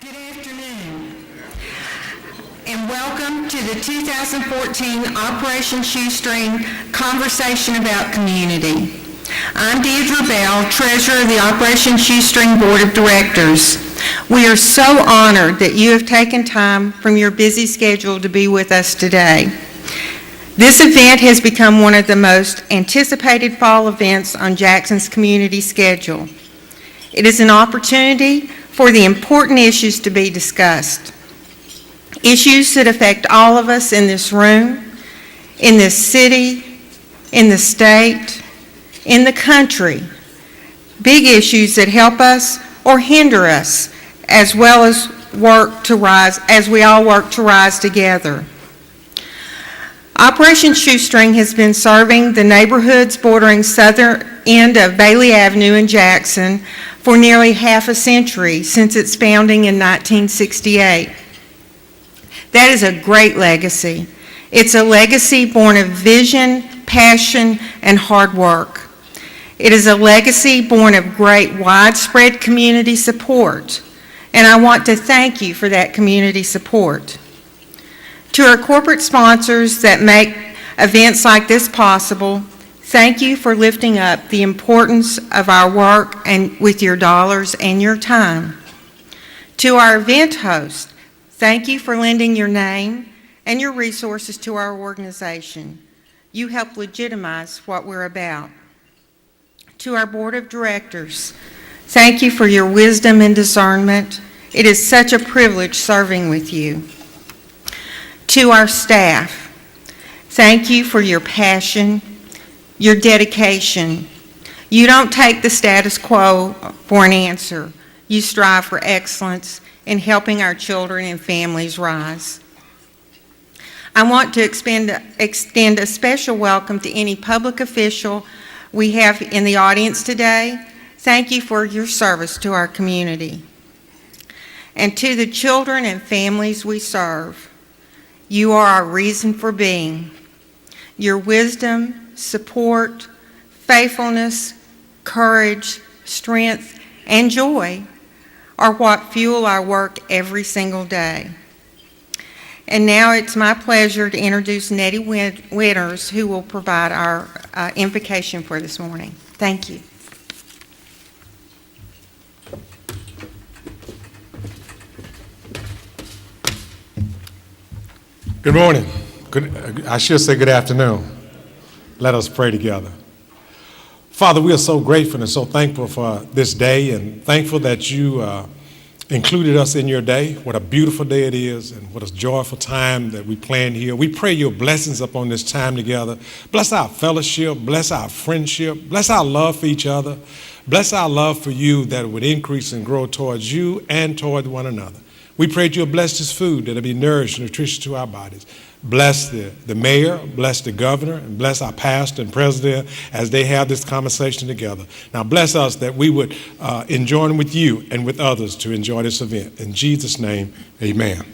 Good afternoon, and welcome to the 2014 Operation Shoestring Conversation About Community. I'm Deidre Bell, Treasurer of the Operation Shoestring Board of Directors. We are so honored that you have taken time from your busy schedule to be with us today. This event has become one of the most anticipated fall events on Jackson's community schedule. It is an opportunity for the important issues to be discussed. Issues that affect all of us in this room, in this city, in the state, in the country. Big issues that help us or hinder us, as well as we all work to rise together. Operation Shoestring has been serving the neighborhoods bordering southern end of Bailey Avenue in Jackson for nearly half a century, since its founding in 1968. That is a great legacy. It's a legacy born of vision, passion, and hard work. It is a legacy born of great widespread community support, and I want to thank you for that community support. To our corporate sponsors that make events like this possible, thank you for lifting up the importance of our work and with your dollars and your time. To our event host, thank you for lending your name and your resources to our organization. You help legitimize what we're about. To our board of directors, thank you for your wisdom and discernment. It is such a privilege serving with you. To our staff, thank you for your passion, your dedication. You don't take the status quo for an answer. You strive for excellence in helping our children and families rise. I want to extend a special welcome to any public official we have in the audience today. Thank you for your service to our community. And to the children and families we serve, you are our reason for being. Your wisdom, support, faithfulness, courage, strength, and joy are what fuel our work every single day. And now it's my pleasure to introduce Nettie Winters, who will provide our invocation for this morning. Thank you. Good morning. I should say good afternoon. Let us pray together. Father, we are so grateful and so thankful for this day, and thankful that you included us in your day. What a beautiful day it is, and what a joyful time that we plan here. We pray your blessings upon this time together. Bless our fellowship, bless our friendship, bless our love for each other, bless our love for you, that it would increase and grow towards you and toward one another. We pray that you'll bless this food, that it'll be nourished and nutritious to our bodies. Bless the mayor, bless the governor, and bless our pastor and president as they have this conversation together. Now bless us that we would join with you and with others to enjoy this event. In Jesus' name, amen.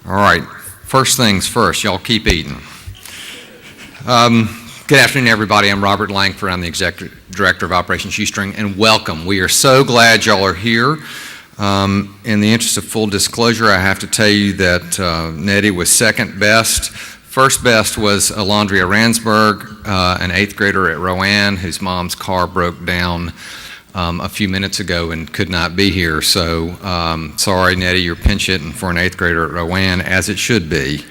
All right, first things first, y'all keep eating. Good afternoon, everybody. I'm Robert Langford. I'm the Executive Director of Operation Shoestring, and welcome. We are so glad y'all are here. In the interest of full disclosure, I have to tell you that Nettie was second best. First best was Alondria Ransberg, an 8th grader at Rowan, whose mom's car broke down a few minutes ago and could not be here. So sorry, Nettie, you're pinch hitting for an 8th grader at Rowan, as it should be.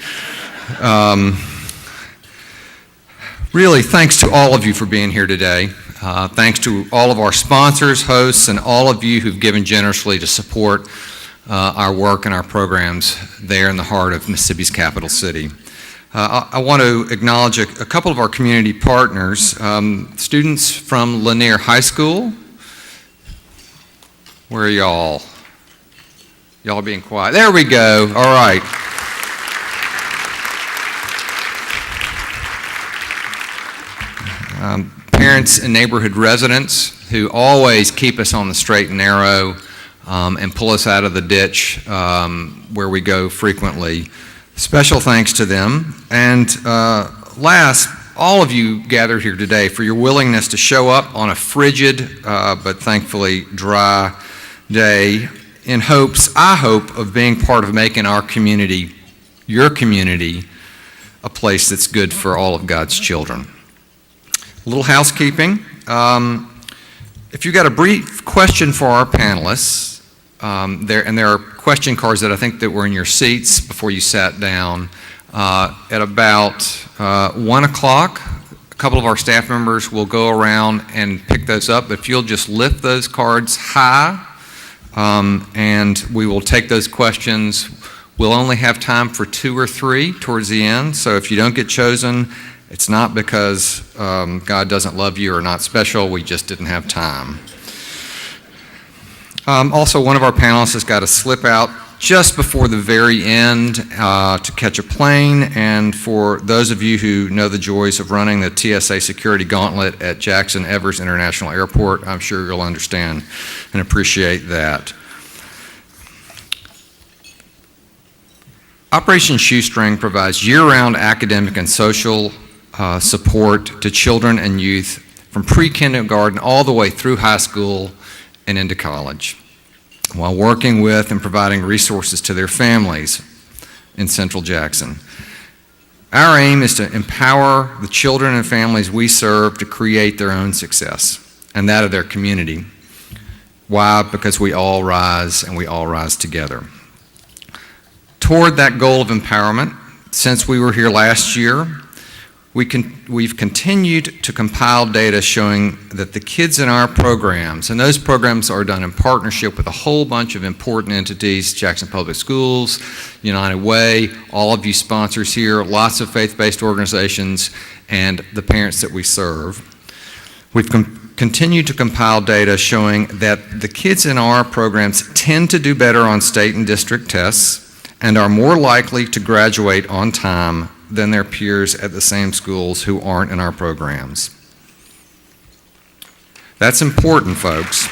Really, thanks to all of you for being here today. Thanks to all of our sponsors, hosts, and all of you who've given generously to support our work and our programs there in the heart of Mississippi's capital city. I want to acknowledge a couple of our community partners, students from Lanier High School. Where are y'all? Y'all are being quiet. There we go. All right. Parents and neighborhood residents who always keep us on the straight and narrow and pull us out of the ditch where we go frequently. Special thanks to them. And last, all of you gathered here today for your willingness to show up on a frigid but thankfully dry day in hopes, I hope, of being part of making our community, your community, a place that's good for all of God's children. A little housekeeping. If you've got a brief question for our panelists, there are question cards that I think that were in your seats before you sat down. At about 1 o'clock, a couple of our staff members will go around and pick those up. If you'll just lift those cards high, and we will take those questions. We'll only have time for 2 or 3 towards the end, so if you don't get chosen, it's not because God doesn't love you or not special, we just didn't have time. Also, one of our panelists has got to slip out just before the very end to catch a plane, and for those of you who know the joys of running the TSA security gauntlet at Jackson Evers International Airport, I'm sure you'll understand and appreciate that. Operation Shoestring provides year-round academic and social support to children and youth from pre-kindergarten all the way through high school and into college, while working with and providing resources to their families in Central Jackson. Our aim is to empower the children and families we serve to create their own success and that of their community. Why? Because we all rise and we all rise together. Toward that goal of empowerment, since we were here last year, we've continued to compile data showing that the kids in our programs, and those programs are done in partnership with a whole bunch of important entities, Jackson Public Schools, United Way, all of you sponsors here, lots of faith-based organizations, and the parents that we serve. We've continued to compile data showing that the kids in our programs tend to do better on state and district tests and are more likely to graduate on time than their peers at the same schools who aren't in our programs. That's important, folks.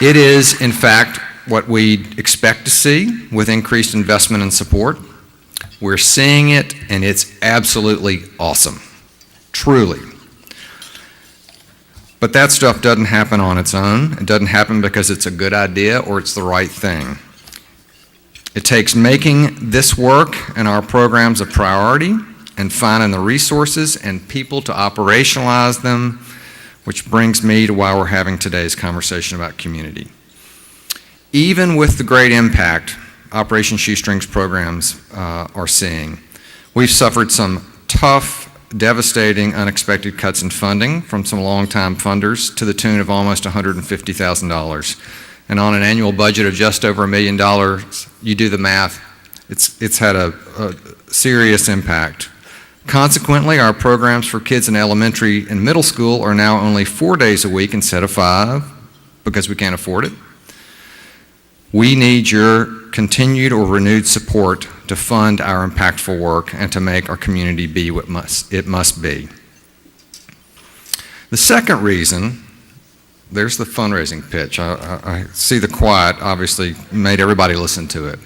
It is, in fact, what we expect to see with increased investment and support. We're seeing it, and it's absolutely awesome, truly. But that stuff doesn't happen on its own. It doesn't happen because it's a good idea or it's the right thing. It takes making this work and our programs a priority and finding the resources and people to operationalize them, which brings me to why we're having today's conversation about community. Even with the great impact Operation Shoestring's programs are seeing, we've suffered some tough, devastating, unexpected cuts in funding from some longtime funders to the tune of almost $150,000. And on an annual budget of just over $1 million, you do the math, it's had a serious impact. Consequently, our programs for kids in elementary and middle school are now only 4 days a week instead of 5 because we can't afford it. We need your continued or renewed support to fund our impactful work and to make our community be what it must be. The second reason, there's the fundraising pitch. I see the quiet obviously made everybody listen to it.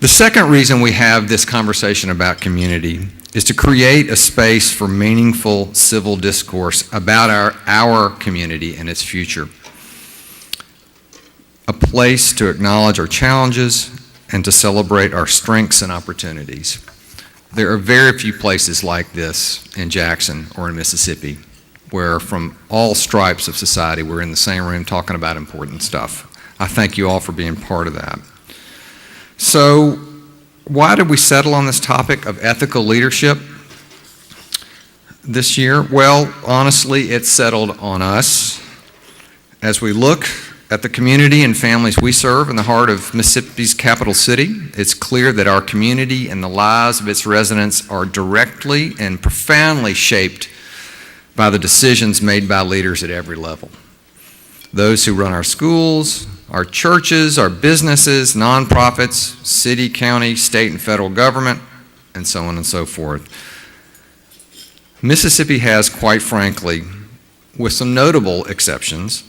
The second reason we have this conversation about community is to create a space for meaningful civil discourse about our community and its future. A place to acknowledge our challenges and to celebrate our strengths and opportunities. There are very few places like this in Jackson or in Mississippi where from all stripes of society we're in the same room talking about important stuff. I thank you all for being part of that. So why did we settle on this topic of ethical leadership this year? Well, honestly, it settled on us. As we look at the community and families we serve in the heart of Mississippi's capital city, it's clear that our community and the lives of its residents are directly and profoundly shaped by the decisions made by leaders at every level. Those who run our schools, our churches, our businesses, nonprofits, city, county, state, and federal government, and so on and so forth. Mississippi has, quite frankly, with some notable exceptions,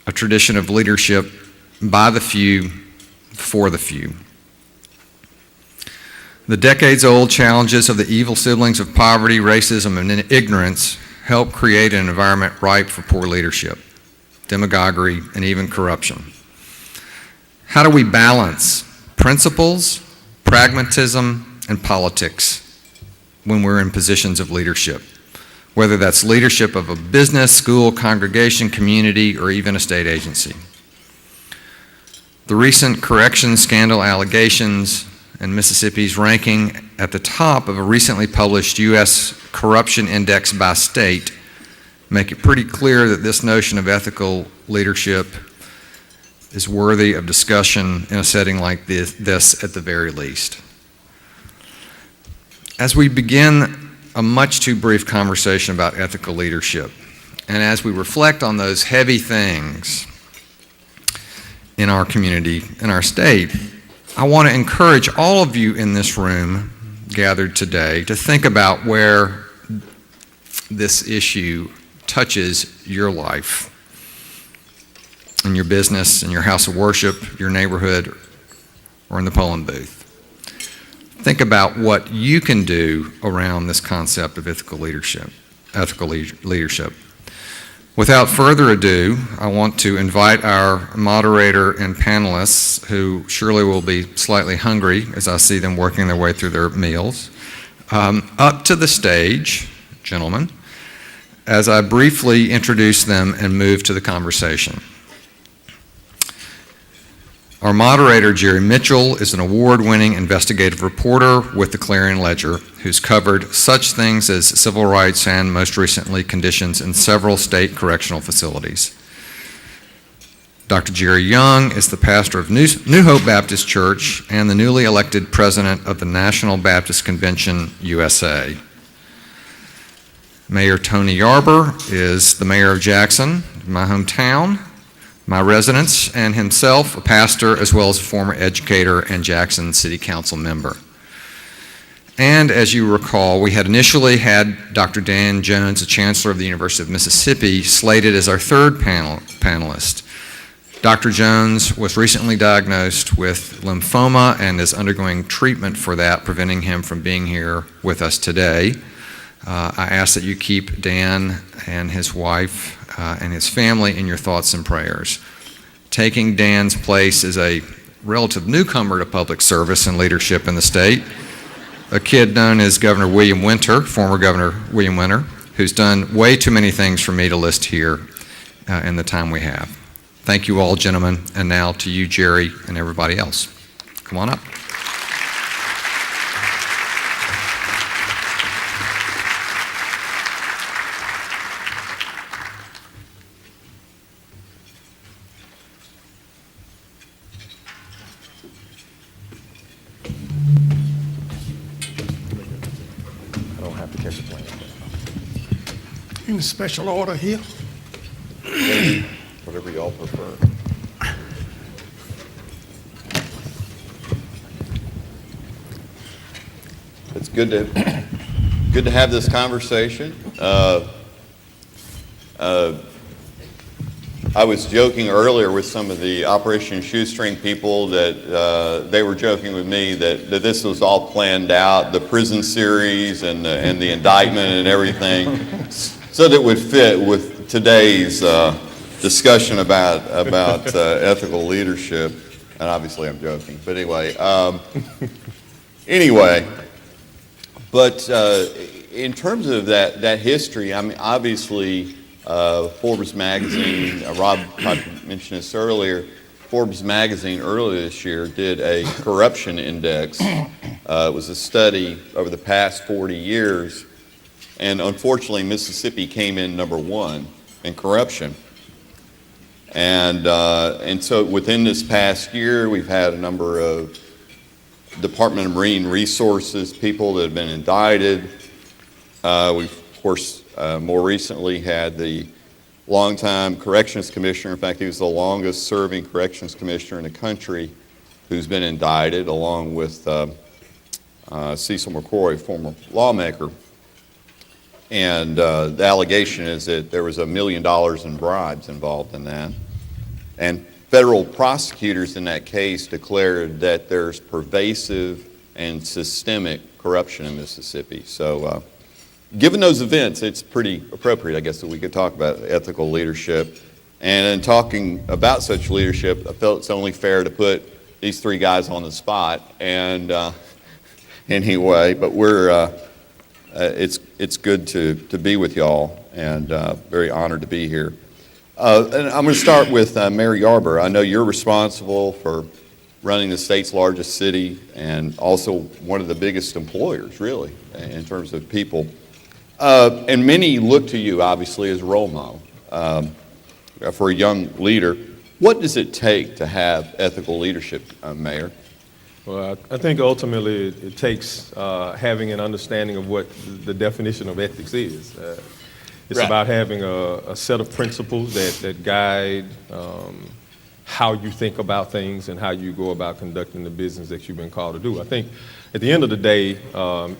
a tradition of leadership by the few for the few. The decades-old challenges of the evil siblings of poverty, racism, and ignorance help create an environment ripe for poor leadership, demagoguery, and even corruption. How do we balance principles, pragmatism, and politics when we're in positions of leadership, whether that's leadership of a business, school, congregation, community, or even a state agency? The recent corrections scandal allegations and Mississippi's ranking at the top of a recently published U.S. corruption index by state make it pretty clear that this notion of ethical leadership is worthy of discussion in a setting like this at the very least. As we begin a much too brief conversation about ethical leadership, and as we reflect on those heavy things in our community, in our state, I want to encourage all of you in this room gathered today to think about where this issue touches your life, in your business, in your house of worship, your neighborhood, or in the polling booth. Think about what you can do around this concept of ethical leadership. Without further ado, I want to invite our moderator and panelists, who surely will be slightly hungry as I see them working their way through their meals, up to the stage, gentlemen, as I briefly introduce them and move to the conversation. Our moderator, Jerry Mitchell, is an award-winning investigative reporter with the Clarion Ledger, who's covered such things as civil rights and, most recently, conditions in several state correctional facilities. Dr. Jerry Young is the pastor of New Hope Baptist Church and the newly elected president of the National Baptist Convention, USA. Mayor Tony Yarber is the mayor of Jackson, my hometown, my residence, and himself a pastor as well as a former educator and Jackson City Council member. And as you recall, we had initially had Dr. Dan Jones, the Chancellor of the University of Mississippi, slated as our third panelist. Dr. Jones was recently diagnosed with lymphoma and is undergoing treatment for that, preventing him from being here with us today. I ask that you keep Dan and his wife and his family in your thoughts and prayers. Taking Dan's place is a relative newcomer to public service and leadership in the state, a kid known as Governor William Winter, former Governor William Winter, who's done way too many things for me to list here in the time we have. Thank you all, gentlemen, and now to you, Jerry, and everybody else. Come on up. Any special order here? Whatever y'all prefer. It's good to have this conversation. I was joking earlier with some of the Operation Shoestring people that they were joking with me that this was all planned out, the prison series and the indictment and everything, so that it would fit with today's discussion about ethical leadership. And obviously I'm joking, but anyway. But in terms of that history, I mean, obviously Forbes magazine, Rob mentioned this earlier, Forbes magazine earlier this year did a corruption index. It was a study over the past 40 years, and unfortunately Mississippi came in number 1 in corruption. And so within this past year, we've had a number of Department of Marine Resources people that have been indicted. We've, of course, more recently had the longtime corrections commissioner. In fact, he was the longest serving corrections commissioner in the country who's been indicted, along with Cecil McCrory, former lawmaker. And the allegation is that there was $1 million in bribes involved in that. And federal prosecutors in that case declared that there's pervasive and systemic corruption in Mississippi. So given those events, it's pretty appropriate, I guess, that we could talk about ethical leadership. And in talking about such leadership, I felt it's only fair to put these three guys on the spot. And anyway, but it's good to be with y'all, and very honored to be here. And I'm going to start with Mayor Yarber. I know you're responsible for running the state's largest city and also one of the biggest employers, really, in terms of people. And many look to you, obviously, as a role model for a young leader. What does it take to have ethical leadership, Mayor? Well, I think ultimately it takes having an understanding of what the definition of ethics is. It's Right. about having a set of principles that guide how you think about things and how you go about conducting the business that you've been called to do. I think at the end of the day,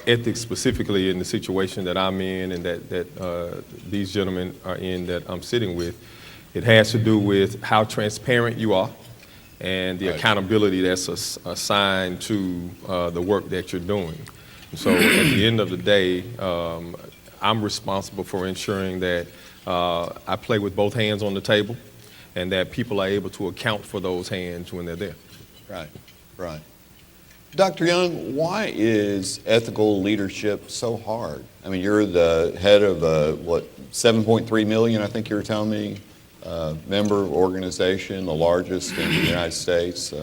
ethics specifically in the situation that I'm in and that these gentlemen are in that I'm sitting with, it has to do with how transparent you are and the Right. accountability that's assigned to the work that you're doing. So at the end of the day, I'm responsible for ensuring that I play with both hands on the table and that people are able to account for those hands when they're there. Right, right. Dr. Young, why is ethical leadership so hard? I mean, you're the head of a, 7.3 million, I think you were telling me, member organization, the largest in the United States.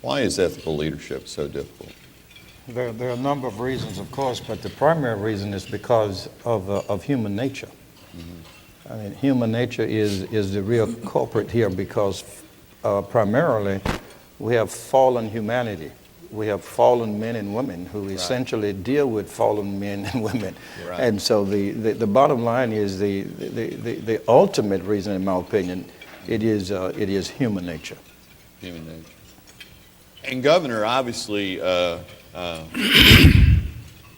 Why is ethical leadership so difficult? There are a number of reasons, of course, but the primary reason is because of human nature. I mean, human nature is the real culprit here because primarily we have fallen humanity. We have fallen men and women who essentially deal with fallen men and women. Right. And so the bottom line is the ultimate reason, in my opinion, it is human nature. Human nature. And Governor, obviously,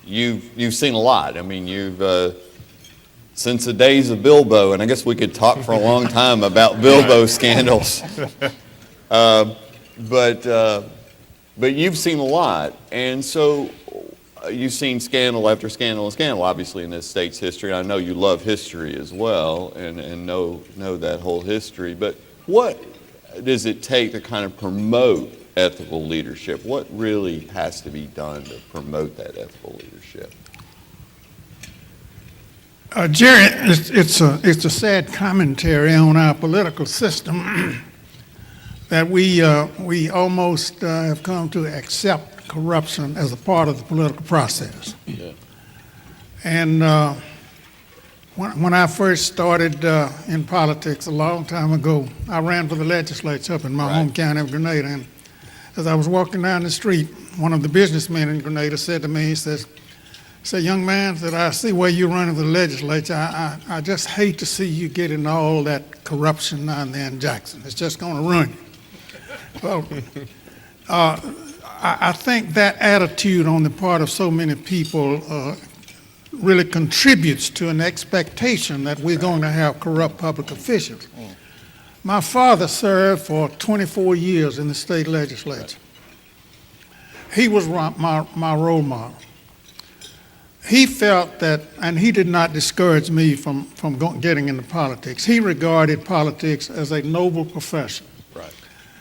you've seen a lot. I mean, you've since the days of Bilbo, and I guess we could talk for a long time about Bilbo scandals. But you've seen a lot, and so you've seen scandal after scandal and scandal, obviously, in this state's history. I know you love history as well, and know that whole history. But what does it take to kind of promote ethical leadership? What really has to be done to promote that ethical leadership? Jerry, it's a sad commentary on our political system that we almost have come to accept corruption as a part of the political process. Yeah. And when I first started in politics a long time ago, I ran for the legislature up in my home county of Grenada. And as I was walking down the street, one of the businessmen in Grenada said to me, he said, young man, said, I see where you're running for the legislature. I just hate to see you get into all that corruption down there in Jackson. It's just going to ruin you. Well, I think that attitude on the part of so many people really contributes to an expectation that we're going to have corrupt public officials. My father served for 24 years in the state legislature. He was my role model. He felt that, and he did not discourage me from getting into politics. He regarded politics as a noble profession. Right.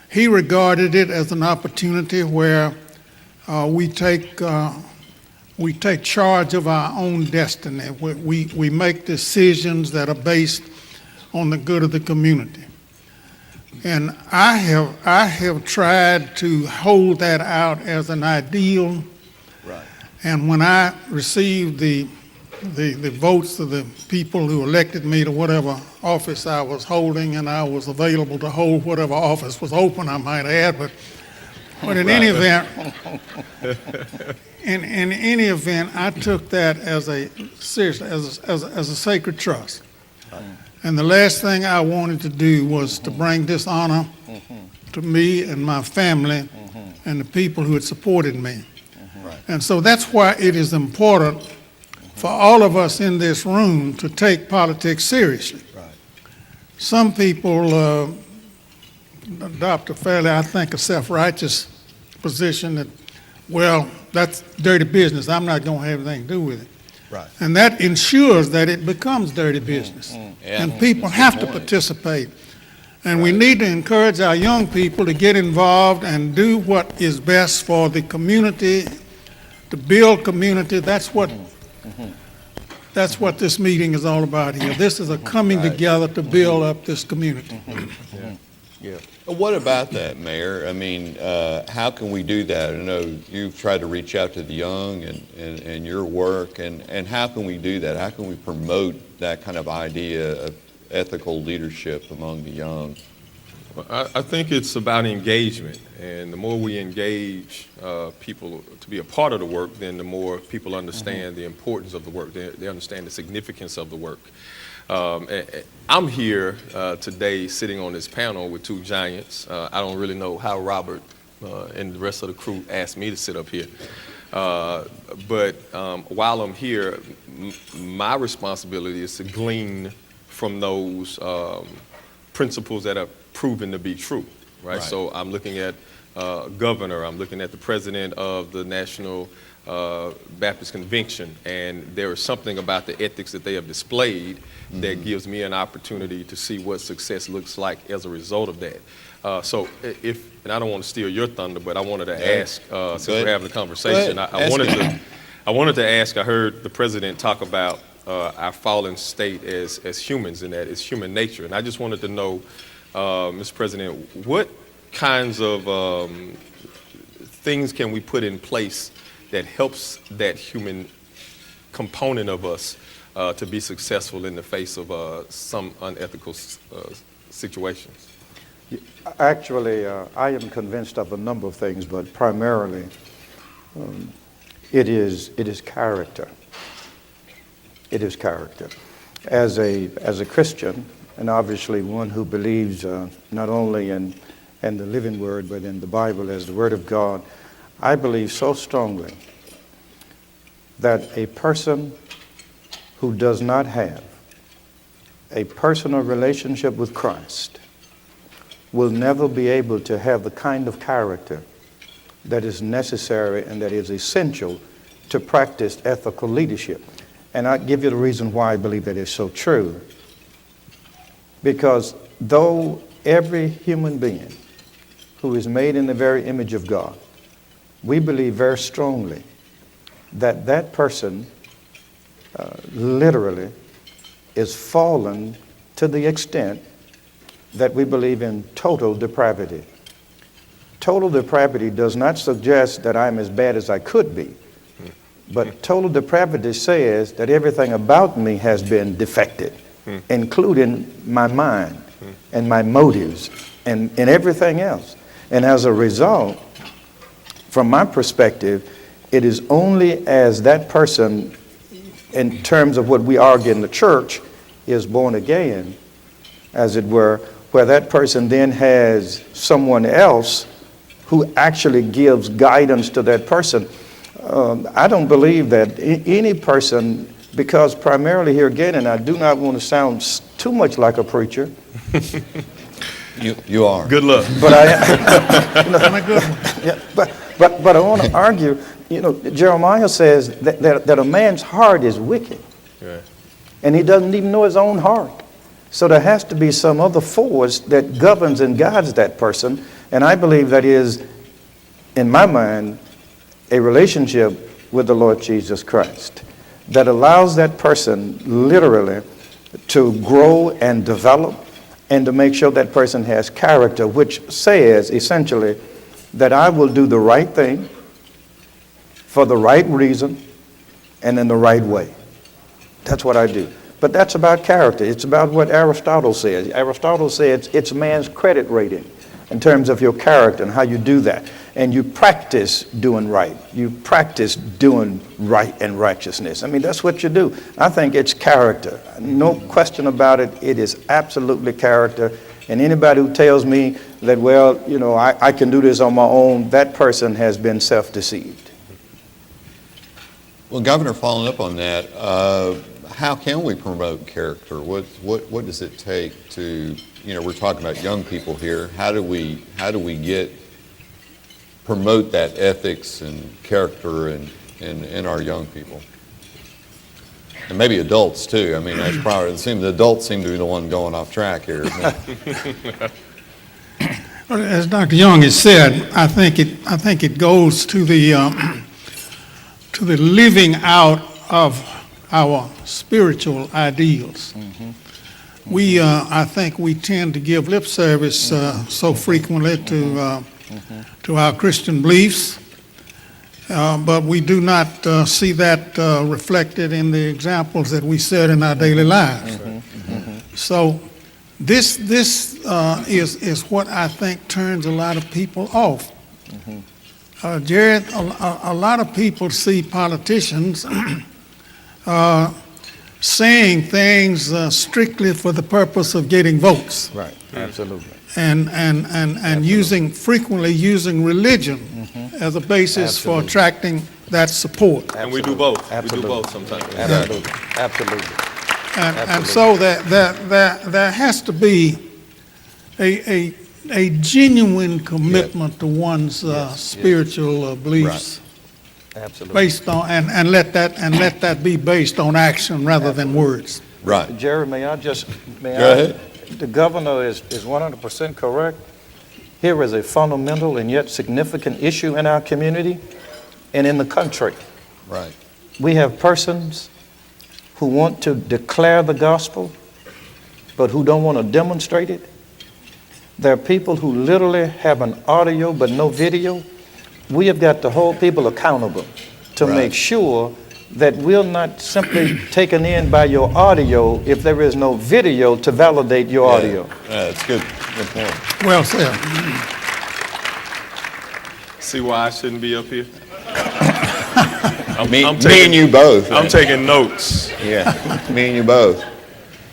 He regarded it as an opportunity where we take charge of our own destiny. We make decisions that are based on the good of the community. And I have tried to hold that out as an ideal. Right. And when I received the votes of the people who elected me to whatever office I was holding, and I was available to hold whatever office was open, I might add, but in any event, in any event, I took that as a sacred trust. And the last thing I wanted to do was to bring dishonor to me and my family and the people who had supported me. And so that's why it is important for all of us in this room to take politics seriously. Some people adopt a fairly, I think, a self-righteous position that, well, that's dirty business. I'm not going to have anything to do with it. Right. And that ensures that it becomes dirty business. And people have to participate. And we need to encourage our young people to get involved and do what is best for the community, to build community. That's what this meeting is all about here. This is a coming together to build up this community. What about that, Mayor? I mean, how can we do that? I know you've tried to reach out to the young and your work, and how can we do that? How can we promote that kind of idea of ethical leadership among the young? Well, I think it's about engagement, and the more we engage people to be a part of the work, then the more people understand the importance of the work. They understand the significance of the work. I'm here today sitting on this panel with two giants. I don't really know how Robert and the rest of the crew asked me to sit up here. But while I'm here, my responsibility is to glean from those principles that are proven to be true, right? So I'm looking at governor, I'm looking at the president of the National Baptist Convention, and there is something about the ethics that they have displayed that gives me an opportunity to see what success looks like as a result of that. And I don't want to steal your thunder, but I wanted to ask, since we're having a conversation, I wanted to ask, I heard the president talk about our fallen state as humans, and that it's human nature. And I just wanted to know, Mr. President, what kinds of things can we put in place that helps that human component of us to be successful in the face of some unethical situations? Actually, I am convinced of a number of things, but primarily it is character. It is character. As a Christian, and obviously one who believes not only in the living word, but in the Bible as the Word of God, I believe so strongly that a person who does not have a personal relationship with Christ will never be able to have the kind of character that is necessary and that is essential to practice ethical leadership. And I'll give you the reason why I believe that is so true. Because though every human being who is made in the very image of God, we believe very strongly that that person literally is fallen to the extent that we believe in total depravity. Total depravity does not suggest that I'm as bad as I could be, but total depravity says that everything about me has been defected, including my mind and my motives and everything else. And as a result, from my perspective, it is only as that person, in terms of what we argue in the church, is born again, as it were, where that person then has someone else who actually gives guidance to that person. I don't believe that any person, because primarily here again, and I do not want to sound too much like a preacher. You are. Good luck. But but I want to argue, Jeremiah says that a man's heart is wicked. Right. And he doesn't even know his own heart. So there has to be some other force that governs and guides that person. And I believe that is, in my mind, a relationship with the Lord Jesus Christ that allows that person literally to grow and develop and to make sure that person has character, which says essentially that I will do the right thing for the right reason and in the right way. That's what I do. But that's about character. It's about what Aristotle says. Aristotle says it's man's credit rating in terms of your character and how you do that. And you practice doing right. You practice doing right and righteousness. I mean, that's what you do. I think it's character. No question about it. It is absolutely character. And anybody who tells me that, well, I can do this on my own, that person has been self-deceived. Well, Governor, following up on that, how can we promote character? What does it take to, we're talking about young people here. How do we promote that ethics and character in our young people? And maybe adults too. I mean, that's probably, the adults seem to be the one going off track here. Well, as Dr. Young has said, I think it goes to the living out of our spiritual ideals. I think we tend to give lip service so frequently to our Christian beliefs, but we do not see that reflected in the examples that we set in our daily lives. So this is what I think turns a lot of people off. Jared, a lot of people see politicians saying things strictly for the purpose of getting votes. Right, absolutely. And frequently using religion as a basis for Absolutely. attracting that support. And we do both. We do Absolutely. both sometimes. Absolutely, absolutely. And so there has to be a genuine commitment to one's spiritual beliefs, Absolutely. based on and let that be based on action rather than words. Right. Jerry, may I? Go ahead. The governor is 100% correct. Here is a fundamental and yet significant issue in our community and in the country. Right. We have persons who want to declare the gospel, but who don't want to demonstrate it. There are people who literally have an audio but no video. We have got to hold people accountable to Right. make sure that we're not simply taken in by your audio if there is no video to validate your audio. Yeah, that's good. Good point. Well said. See why I shouldn't be up here? Me I'm and you both. I'm taking notes. Yeah, me and you both.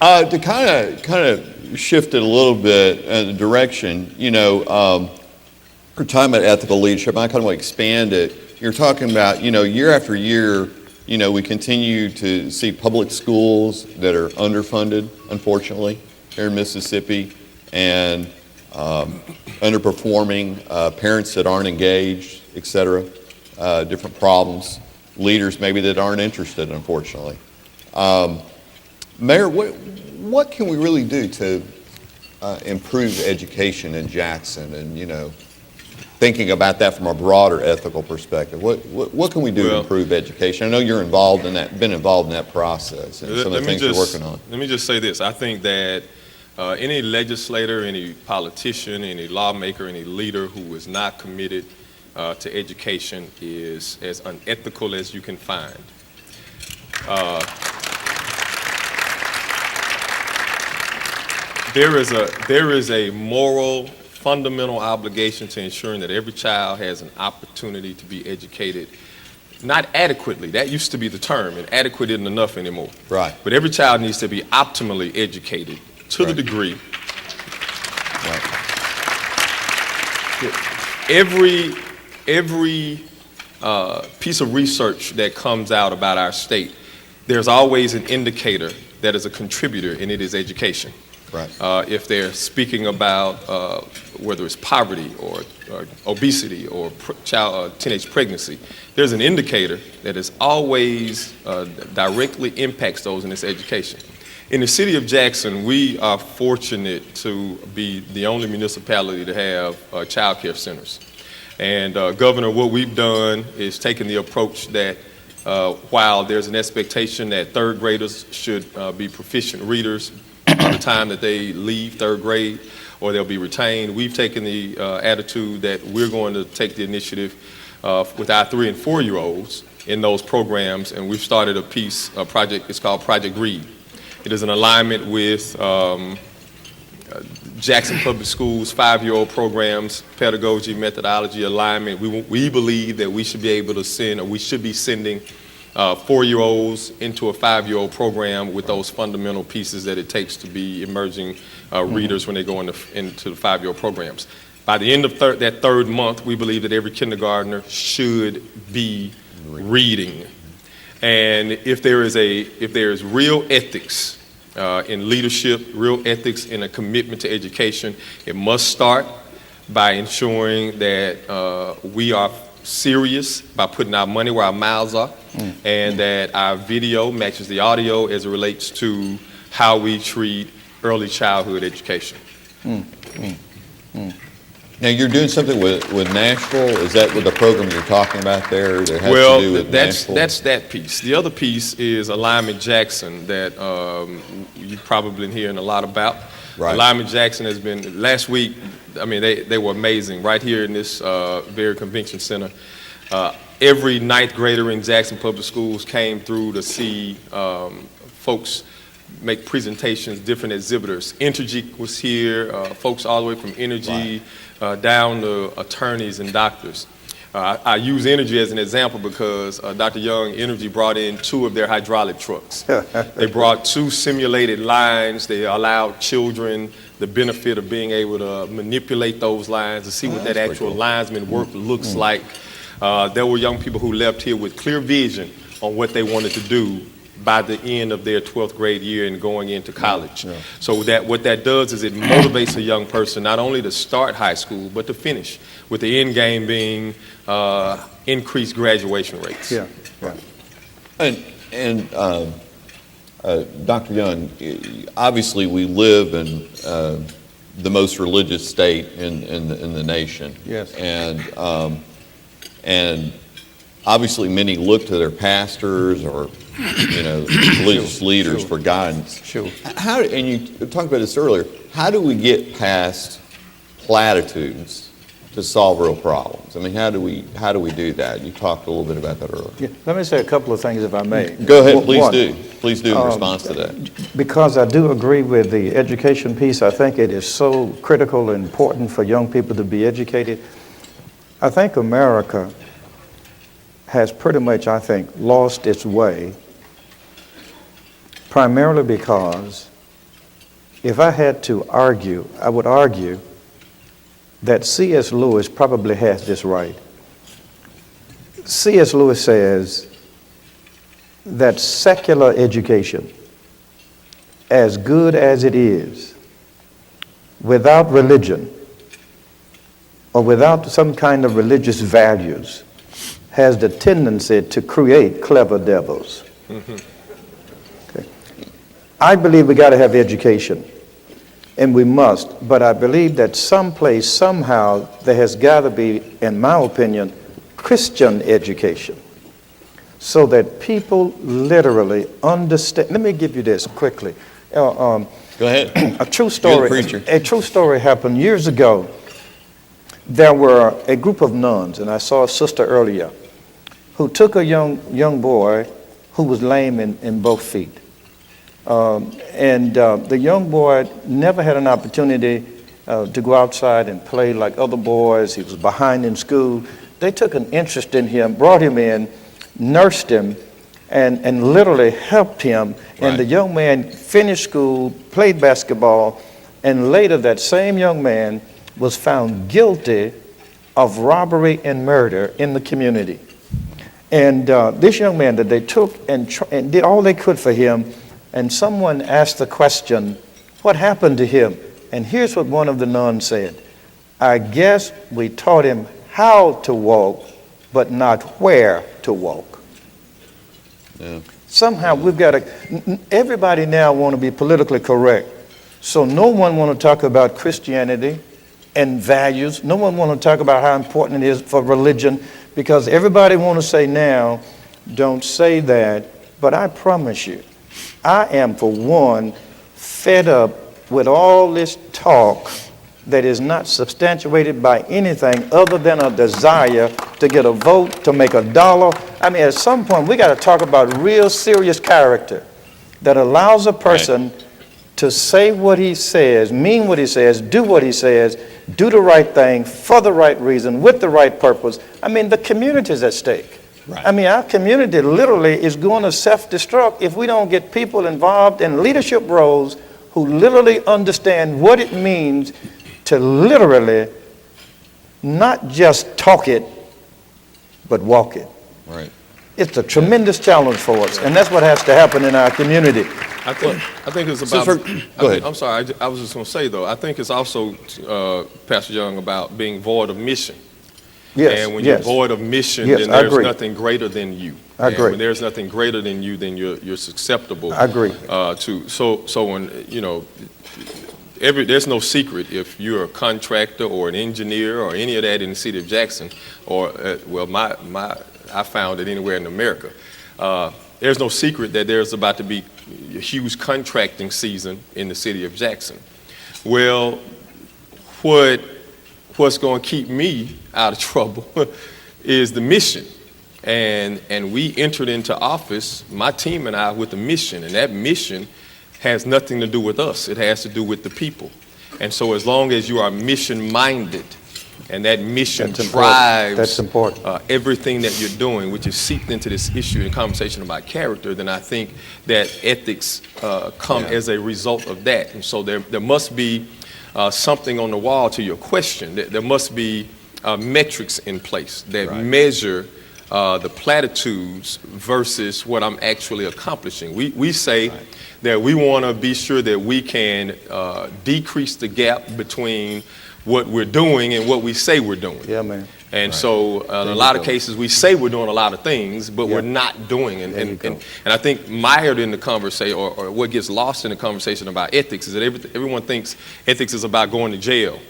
To kind of shift it a little bit in the direction, we're talking about ethical leadership. I kind of want to expand it. You're talking about, year after year, we continue to see public schools that are underfunded, unfortunately, here in Mississippi, and underperforming, parents that aren't engaged, et cetera, different problems, leaders maybe that aren't interested, unfortunately. Mayor, what can we really do to improve education in Jackson, and thinking about that from a broader ethical perspective? What can we do to Well, improve education? I know you're involved in that, been involved in that process, and some of the things you're working on. Let me just say this. I think that any legislator, any politician, any lawmaker, any leader who is not committed to education is as unethical as you can find. There is a moral, fundamental obligation to ensuring that every child has an opportunity to be educated, not adequately. That used to be the term, and adequate isn't enough anymore. Right. But every child needs to be optimally educated to the Right. degree. Right. Every piece of research that comes out about our state, there's always an indicator that is a contributor, and it is education. Right. If they're speaking about whether it's poverty or obesity or teenage pregnancy, there's an indicator that is always directly impacts those in this education. In the city of Jackson, we are fortunate to be the only municipality to have child care centers. And Governor, what we've done is taken the approach that while there's an expectation that third graders should be proficient readers by the time that they leave third grade or they'll be retained, we've taken the attitude that we're going to take the initiative with our 3- and 4-year-olds in those programs, and we've started a project, it's called Project Read. It is an alignment with Jackson Public Schools 5-year-old programs, pedagogy, methodology alignment. We believe that we should be able to send, or we should be sending 4-year-olds into a 5-year-old program with those fundamental pieces that it takes to be emerging readers when they go into the 5-year-old programs. By the end of that third month, we believe that every kindergartner should be reading. And if there is real ethics in leadership, real ethics in a commitment to education, it must start by ensuring that we are serious by putting our money where our mouths are, and that our video matches the audio as it relates to how we treat early childhood education. Now, you're doing something with Nashville. Is that what the program you're talking about there that has Well, to do with Nashville? that's that piece. The other piece is Alignment Jackson that you've probably been hearing a lot about. Right. Alignment Jackson has been, last week, I mean, they were amazing. Right here in this very convention center, every ninth grader in Jackson Public Schools came through to see folks make presentations, different exhibitors. Entergy was here, folks all the way from Energy down to attorneys and doctors. I use Energy as an example because Dr. Young, Energy brought in 2 of their hydraulic trucks. They brought 2 simulated lines. They allowed children the benefit of being able to manipulate those lines to see what that actual linesman work looks like. There were young people who left here with clear vision on what they wanted to do by the end of their 12th grade year and going into college. So what that does is it motivates a young person not only to start high school, but to finish, with the end game being increased graduation rates. Yeah, right. And Dr. Young, obviously we live in the most religious state in the nation. Yes. And obviously many look to their pastors or religious leaders for guidance. Sure. And you talked about this earlier, how do we get past platitudes to solve real problems? I mean, how do we do that? You talked a little bit about that earlier. Yeah, let me say a couple of things if I may. Go ahead, please One, do. Please do in response to that. Because I do agree with the education piece, I think it is so critical and important for young people to be educated. I think America has pretty much, lost its way, primarily because if I had to argue, I would argue that C.S. Lewis probably has this right. C.S. Lewis says that secular education, as good as it is, without religion or without some kind of religious values, has the tendency to create clever devils. Okay. I believe we got to have education, and we must, but I believe that someplace, somehow, there has got to be, in my opinion, Christian education, so that people literally understand. Let me give you this quickly. Go ahead. A true You're story. the preacher. A true story happened years ago. There were a group of nuns, and I saw a sister earlier, who took a young boy who was lame in both feet. The young boy never had an opportunity to go outside and play like other boys. He was behind in school. They took an interest in him, brought him in, nursed him, and literally helped him. Right. And the young man finished school, played basketball, and later that same young man was found guilty of robbery and murder in the community. And this young man that they took and did all they could for him, and someone asked the question, what happened to him? And here's what one of the nuns said: I guess we taught him how to walk, but not where to walk. Yeah. Somehow we've got to, everybody now want to be politically correct. So no one want to talk about Christianity and values. No one want to talk about how important it is for religion, because everybody want to say now, don't say that. But I promise you, I am, for one, fed up with all this talk that is not substantiated by anything other than a desire to get a vote, to make $1. I mean, at some point, we got to talk about real serious character that allows a person to say what he says, mean what he says, do what he says, do the right thing for the right reason, with the right purpose. I mean, the community is at stake. Right. I mean, our community literally is going to self-destruct if we don't get people involved in leadership roles who literally understand what it means to literally not just talk it, but walk it. Right. It's a tremendous challenge for us, and that's what has to happen in our community. I think it's about. Go ahead. I'm sorry. I was just going to say though. I think it's also, Pastor Young, about being void of mission. Yes, And when you're yes. void of mission, Yes, then I there's agree. nothing greater than you. I agree. And when there's nothing greater than you, then you're susceptible. I agree. So when there's no secret if you're a contractor or an engineer or any of that in the city of Jackson, or I found it anywhere in America. There's no secret that there's about to be a huge contracting season in the city of Jackson. Well, what's going to keep me out of trouble is the mission. And we entered into office, my team and I, with a mission, and that mission has nothing to do with us. It has to do with the people. And so as long as you are mission-minded, and that mission That's important. drives That's important. everything that you're doing, which is seeped into this issue and conversation about character, then I think that ethics come as a result of that. And so there must be something on the wall to your question. There must be metrics in place that measure the platitudes versus what I'm actually accomplishing. We say that we want to be sure that we can decrease the gap between what we're doing and what we say we're doing. Yeah, man. And so in a lot of cases, we say we're doing a lot of things, but we're not doing. And I think mired in the conversation, or what gets lost in the conversation about ethics, is that everyone thinks ethics is about going to jail.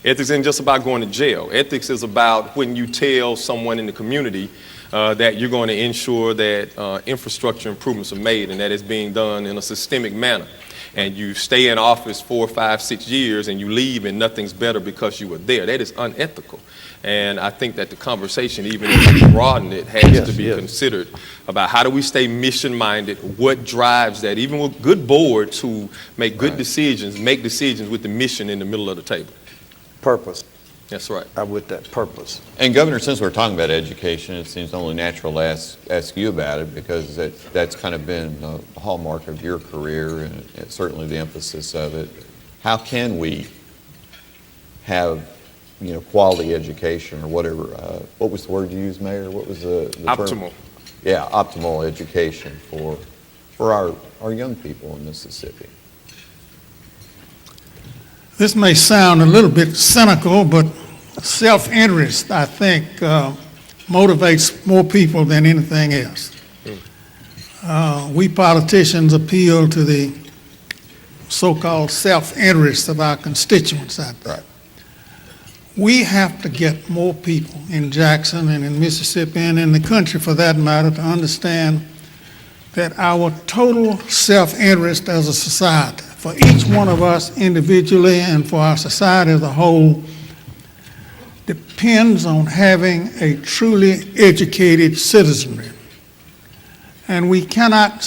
Ethics isn't just about going to jail. Ethics is about when you tell someone in the community that you're going to ensure that infrastructure improvements are made and that it's being done in a systemic manner. And you stay in office 4, 5, 6 years and you leave and nothing's better because you were there. That is unethical. And I think that the conversation, even if you broaden it, has to be considered about how do we stay mission-minded, what drives that, even with good boards who make good decisions, make decisions with the mission in the middle of the table. Purpose. That's right. I'm with that, purpose. And Governor, since we're talking about education, it seems only natural to ask you about it, because that's kind of been a hallmark of your career and certainly the emphasis of it. How can we have, quality education, or whatever? What was the word you used, Mayor? What was the term? Optimal. Yeah, optimal education for our young people in Mississippi. This may sound a little bit cynical, but self-interest, I think, motivates more people than anything else. We politicians appeal to the so-called self-interest of our constituents out there. Right. We have to get more people in Jackson and in Mississippi and in the country, for that matter, to understand that our total self-interest as a society, for each one of us individually and for our society as a whole, depends on having a truly educated citizenry. And we cannot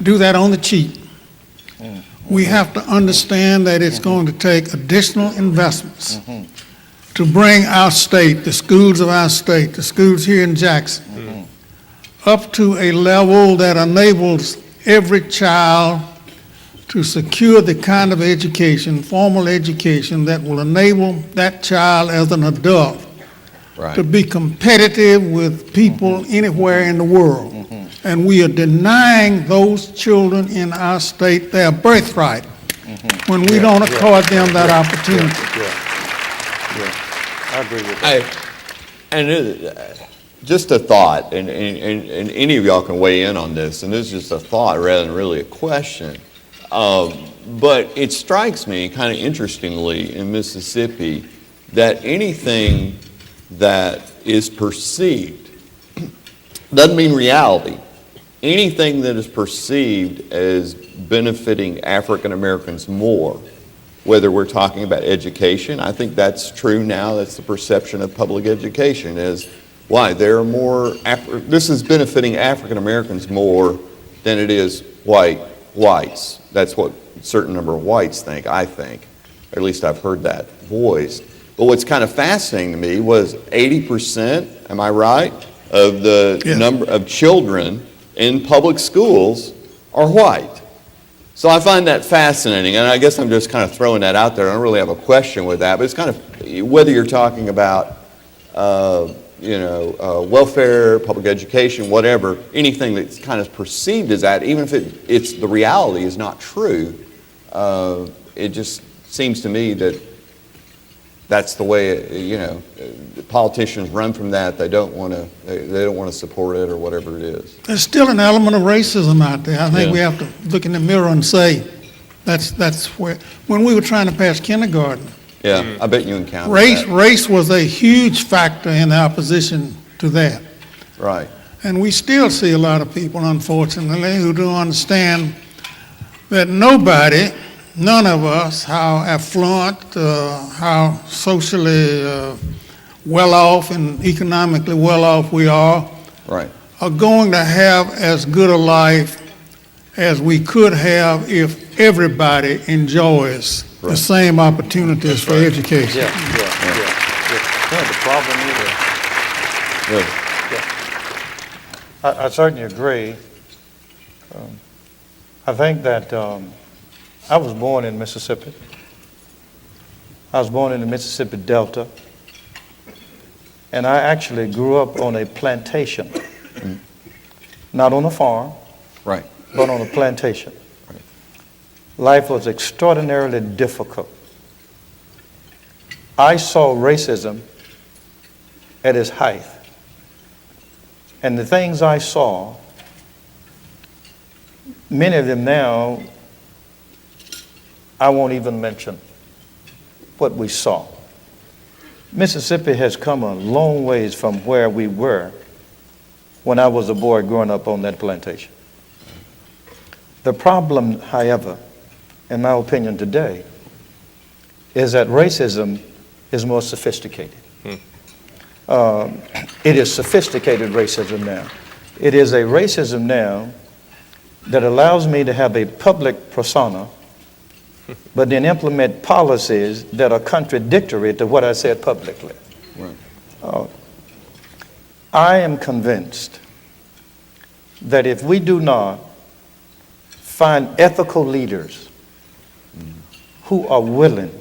do that on the cheap. We have to understand that it's going to take additional investments to bring our state, the schools of our state, the schools here in Jackson, up to a level that enables every child to secure the kind of education, formal education, that will enable that child as an adult Right. to be competitive with people anywhere in the world. And we are denying those children in our state their birthright when we don't accord them that opportunity. I agree with that. Just a thought, and any of y'all can weigh in on this, and this is just a thought rather than really a question. But it strikes me kind of interestingly in Mississippi that anything that is perceived doesn't mean reality. Anything that is perceived as benefiting African Americans more, whether we're talking about education, I think that's true now. That's the perception of public education, is why there are more, this is benefiting African Americans more than it is whites. That's what a certain number of whites think, I think. Or at least I've heard that voiced. But what's kind of fascinating to me was 80%, am I right, of the number of children in public schools are white. So I find that fascinating, and I guess I'm just kind of throwing that out there. I don't really have a question with that, but it's kind of, whether you're talking about welfare, public education, whatever, anything that's kind of perceived as that, even if it's the reality is not true, it just seems to me that that's the way, politicians run from that. They don't want to support it or whatever it is. There's still an element of racism out there. I think we have to look in the mirror and say, that's where, when we were trying to pass kindergarten, Yeah, I bet you encountered that. race was a huge factor in the opposition to that. Right. And we still see a lot of people, unfortunately, who don't understand that none of us, how affluent, how socially well-off and economically well-off we are going to have as good a life as we could have if everybody enjoys the same opportunities for education. Yeah. The problem is, Good. I certainly agree. I think that I was born in Mississippi. I was born in the Mississippi Delta. And I actually grew up on a plantation. Not on a farm, Right. but on a plantation. Life was extraordinarily difficult. I saw racism at its height. And the things I saw, many of them now, I won't even mention what we saw. Mississippi has come a long ways from where we were when I was a boy growing up on that plantation. The problem, however, in my opinion today, is that racism is more sophisticated. It is sophisticated racism now. It is a racism now that allows me to have a public persona, but then implement policies that are contradictory to what I said publicly. Right. I am convinced that if we do not find ethical leaders who are willing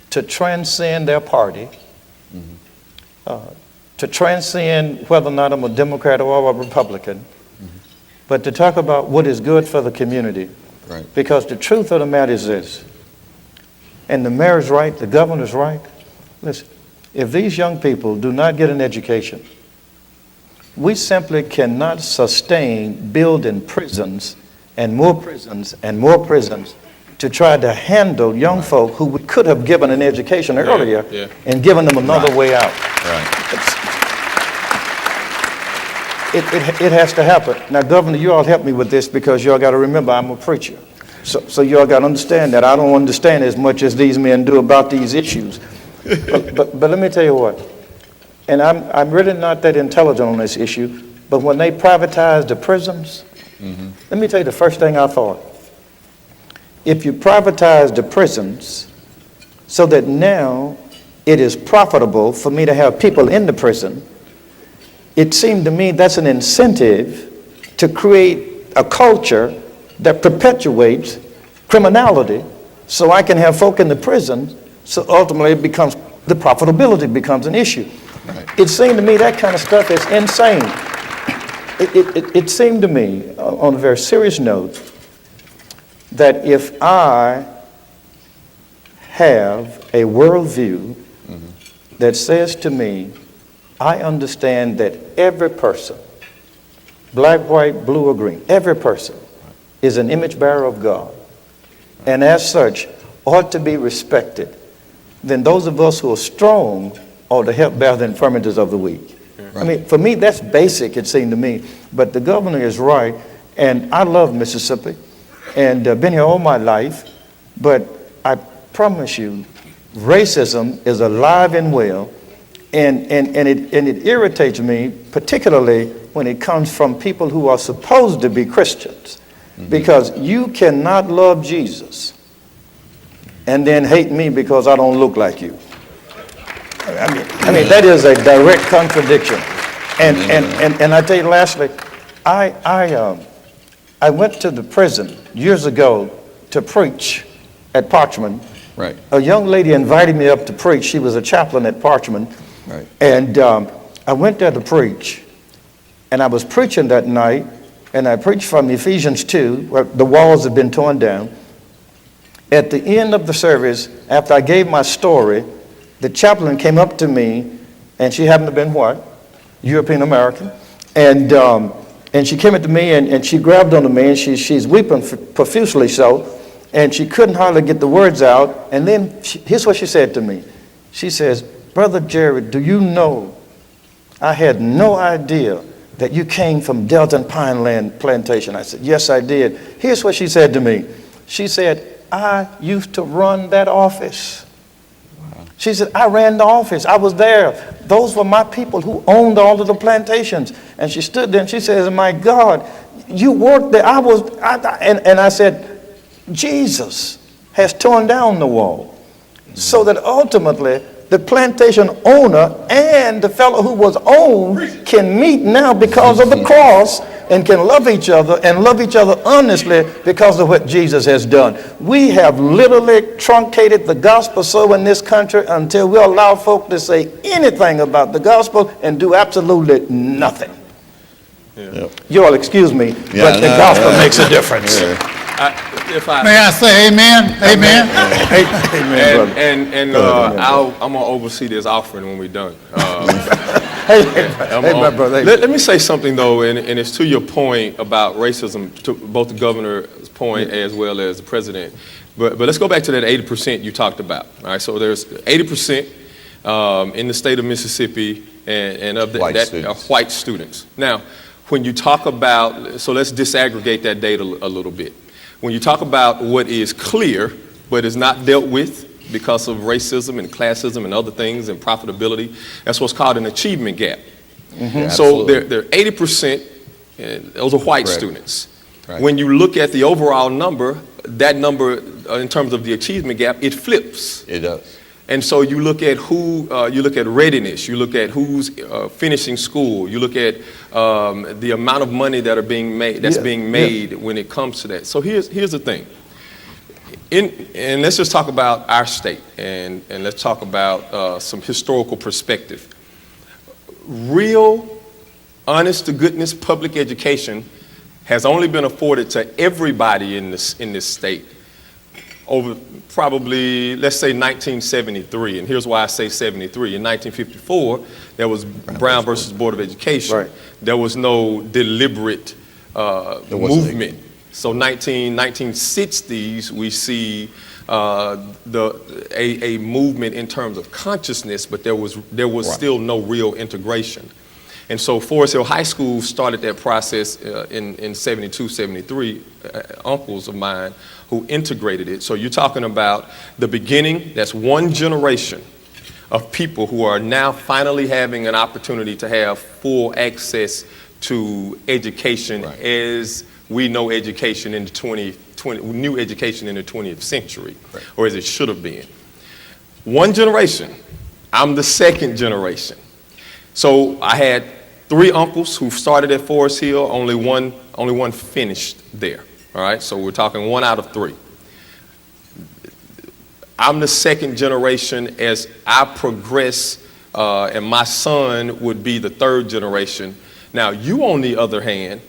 to transcend their party, to transcend whether or not I'm a Democrat or a Republican, but to talk about what is good for the community. Right. Because the truth of the matter is this, and the mayor's right, the governor's right. Listen, if these young people do not get an education, we simply cannot sustain building prisons and more prisons and more prisons to try to handle young folk who we could have given an education earlier and given them another way out. Right. It has to happen. Now, Governor, you all help me with this because you all got to remember I'm a preacher. So you all got to understand that I don't understand as much as these men do about these issues. But let me tell you what, and I'm really not that intelligent on this issue, but when they privatized the prisons, let me tell you the first thing I thought. If you privatize the prisons so that now it is profitable for me to have people in the prison, it seemed to me that's an incentive to create a culture that perpetuates criminality so I can have folk in the prison, so ultimately it becomes, the profitability becomes an issue. Right. It seemed to me that kind of stuff is insane. It seemed to me, on a very serious note, that if I have a worldview that says to me, I understand that every person, black, white, blue, or green, every person is an image bearer of God, and as such ought to be respected, then those of us who are strong ought to help bear the infirmities of the weak. I mean, for me, that's basic, it seemed to me. But the governor is right, and I love Mississippi, and been here all my life, but I promise you, racism is alive and well, and it irritates me, particularly when it comes from people who are supposed to be Christians, because you cannot love Jesus and then hate me because I don't look like you. I mean that is a direct contradiction. And I tell you lastly, I went to the prison years ago to preach at Parchman. Right. A young lady invited me up to preach. She was a chaplain at Parchman. Right. And I went there to preach, and I was preaching that night, and I preached from Ephesians 2, where the walls had been torn down. At the end of the service, after I gave my story, the chaplain came up to me, and she happened to have been what? European American. And she came up to me, and she grabbed onto me, and she's weeping profusely so, and she couldn't hardly get the words out. And then here's what she said to me. She says, "Brother Jerry, do you know, I had no idea that you came from Delton Pineland Plantation." I said, "Yes, I did." Here's what she said to me. She said, "I used to run that office." She said, "I ran the office. I was there. Those were my people who owned all of the plantations." And she stood there and she says, "My God, you worked there." And I said, "Jesus has torn down the wall so that ultimately the plantation owner and the fellow who was owned can meet now because of the cross and can love each other and love each other honestly because of what Jesus has done." We have literally truncated the gospel so in this country until we allow folk to say anything about the gospel and do absolutely nothing. You all excuse me, but the gospel makes a difference. May I say amen? Amen? Amen, brother. I'm gonna oversee this offering when we're done. Hey, my brother. Let me say something though, and it's to your point about racism, to both the governor's point as well as the president. But let's go back to that 80% you talked about. All right, so there's 80% in the state of Mississippi, and of that are white students. Now, when you talk about, so let's disaggregate that data a little bit. When you talk about what is clear but is not dealt with because of racism and classism and other things and profitability, that's what's called an achievement gap. So they're 80%, and those are white students. Right. When you look at the overall number, that number in terms of the achievement gap, it flips. It does. And so you look at you look at readiness, you look at who's finishing school, you look at the amount of money that's being made when it comes to that. So here's the thing. And let's just talk about our state, and let's talk about some historical perspective. Real, honest to goodness public education has only been afforded to everybody in this state over probably, let's say 1973, and here's why I say 73. In 1954, there was Brown versus Board of Education. Right. There was no deliberate movement. So 1960s, we see a movement in terms of consciousness, but there was still no real integration. And so Forest Hill High School started that process in 72, 73, uncles of mine who integrated it. So you're talking about the beginning, that's one generation of people who are now finally having an opportunity to have full access to education as we know education in the new education in the 20th century, or as it should have been. One generation, I'm the second generation. So I had 3 uncles who started at Forest Hill, only one finished there. All right, so we're talking 1 out of 3. I'm the second generation as I progress, and my son would be the 3rd generation. Now, you on the other hand,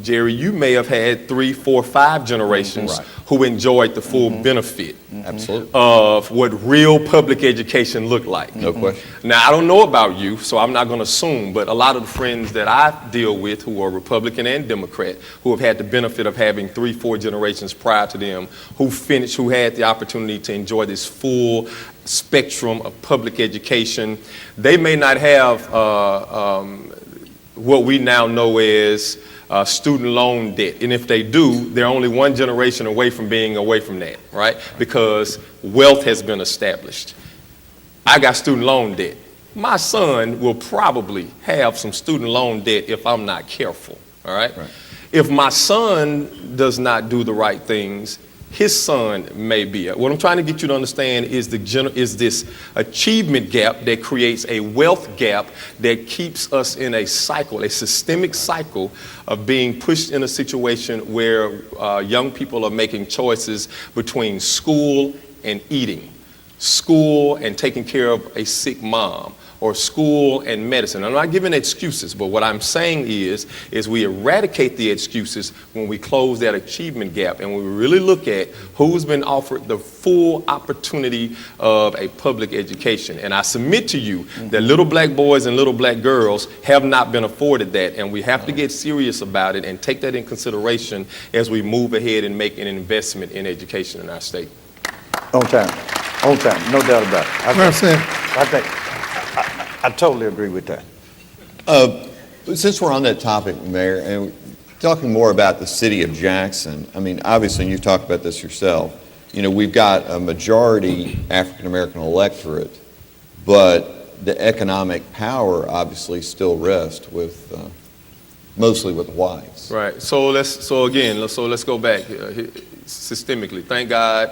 Jerry, you may have had 3, 4, 5 generations who enjoyed the full benefit of what real public education looked like. No question. Now, I don't know about you, so I'm not going to assume, but a lot of the friends that I deal with who are Republican and Democrat, who have had the benefit of having 3, 4 generations prior to them, who had the opportunity to enjoy this full spectrum of public education, they may not have what we now know as student loan debt. And if they do, they're only one generation away from being away from that, right? Because wealth has been established. I got student loan debt. My son will probably have some student loan debt if I'm not careful, all right? If my son does not do the right things, his son may be. What I'm trying to get you to understand is this achievement gap that creates a wealth gap that keeps us in a cycle, a systemic cycle of being pushed in a situation where young people are making choices between school and eating. school and taking care of a sick mom, or school and medicine. I'm not giving excuses, but what I'm saying is we eradicate the excuses when we close that achievement gap and we really look at who's been offered the full opportunity of a public education. And I submit to you that little black boys and little black girls have not been afforded that, and we have to get serious about it and take that in consideration as we move ahead and make an investment in education in our state. On time, no doubt about it. Well said. I totally agree with that. Since we're on that topic, Mayor, and talking more about the city of Jackson, I mean, obviously, and you've talked about this yourself, you know, we've got a majority African-American electorate, but the economic power obviously still rests with, mostly with the whites. Right. So let's go back systemically. Thank God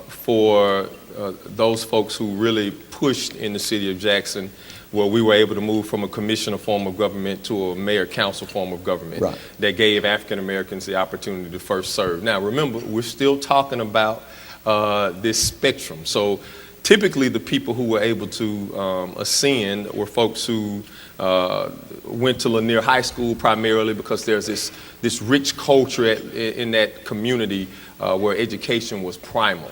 for those folks who really pushed in the city of Jackson, where we were able to move from a commissioner form of government to a mayor-council form of government. Right. That gave African Americans the opportunity to first serve. Now, remember, we're still talking about this spectrum. So typically the people who were able to ascend were folks who went to Lanier High School primarily because there's this rich culture in that community where education was primal.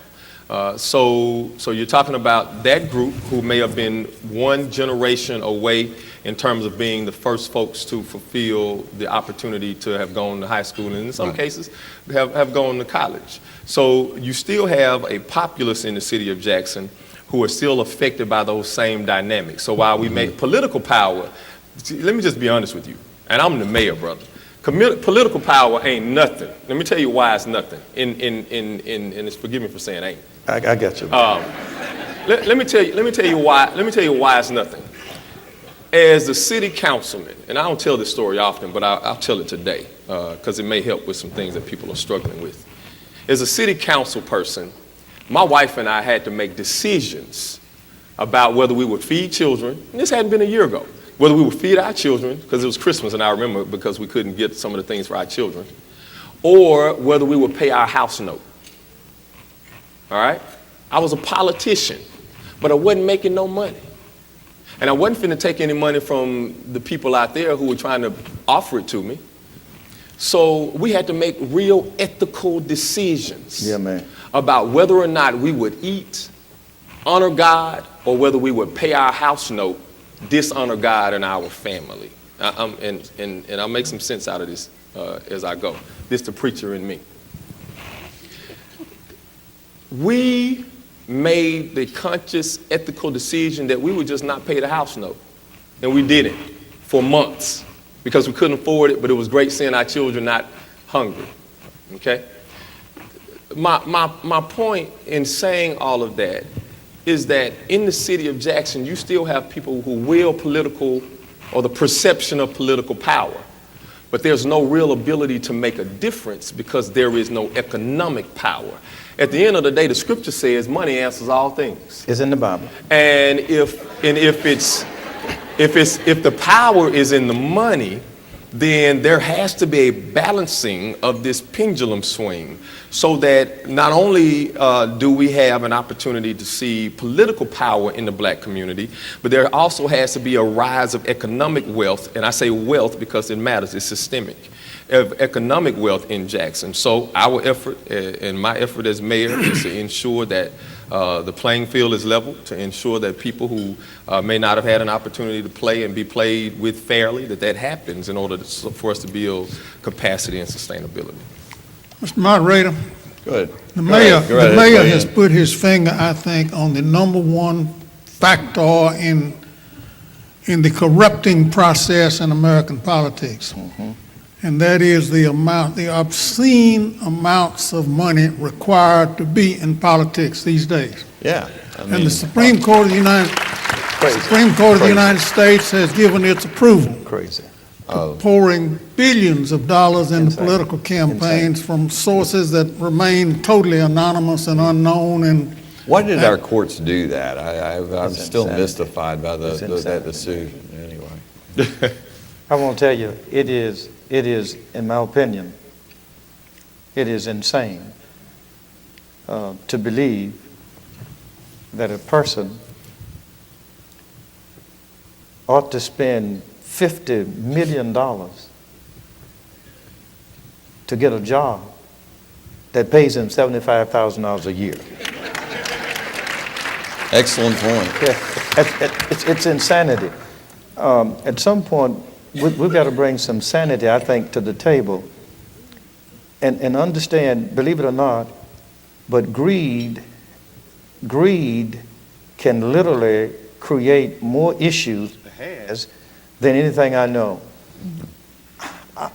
So you're talking about that group who may have been one generation away in terms of being the first folks to fulfill the opportunity to have gone to high school, and in some cases have gone to college. So you still have a populace in the city of Jackson who are still affected by those same dynamics. So while we make political power, let me just be honest with you, and I'm the mayor, brother. Political power ain't nothing. Let me tell you why it's nothing. And it's, forgive me for saying ain't. I got you. Let me tell you why it's nothing. As a city councilman, and I don't tell this story often, but I'll tell it today because it may help with some things that people are struggling with. As a city council person, my wife and I had to make decisions about whether we would feed children, and this hadn't been a year ago, whether we would feed our children, because it was Christmas and I remember because we couldn't get some of the things for our children, or whether we would pay our house note. All right? I was a politician, but I wasn't making no money. And I wasn't finna take any money from the people out there who were trying to offer it to me. So we had to make real ethical decisions about whether or not we would eat, honor God, or whether we would pay our house note, dishonor God and our family. And I'll make some sense out of this as I go. This the preacher in me. We made the conscious ethical decision that we would just not pay the house note. And we didn't for months because we couldn't afford it, but it was great seeing our children not hungry. Okay? My point in saying all of that is that in the city of Jackson, you still have people who wield political or the perception of political power, but there's no real ability to make a difference because there is no economic power. At the end of the day, the scripture says money answers all things. It's in the Bible. And if the power is in the money, then there has to be a balancing of this pendulum swing so that not only do we have an opportunity to see political power in the black community, but there also has to be a rise of economic wealth, and I say wealth because it matters, it's systemic, of economic wealth in Jackson. So our effort and my effort as mayor is to ensure that the playing field is level, to ensure that people who may not have had an opportunity to play and be played with fairly, that happens in order for us to build capacity and sustainability. Mr. Moderator, Go ahead. the mayor Go has ahead. put his finger, I think, on the number one factor in the corrupting process in American politics. And that is the obscene amounts of money required to be in politics these days. Yeah. I And mean, the Supreme Court of the United States has given its approval Crazy. to pouring billions of dollars into Insane. political campaigns from sources that remain totally anonymous and unknown. And why did our courts do that? I'm It's still insanity. mystified by It's that insanity. decision. Anyway. I want to tell you, it is, in my opinion, it is insane to believe that a person ought to spend $50 million to get a job that pays him $75,000 a year. Excellent point. Yeah, it's insanity. At some point, we've got to bring some sanity, I think, to the table and understand, believe it or not, but greed can literally create more issues than anything I know.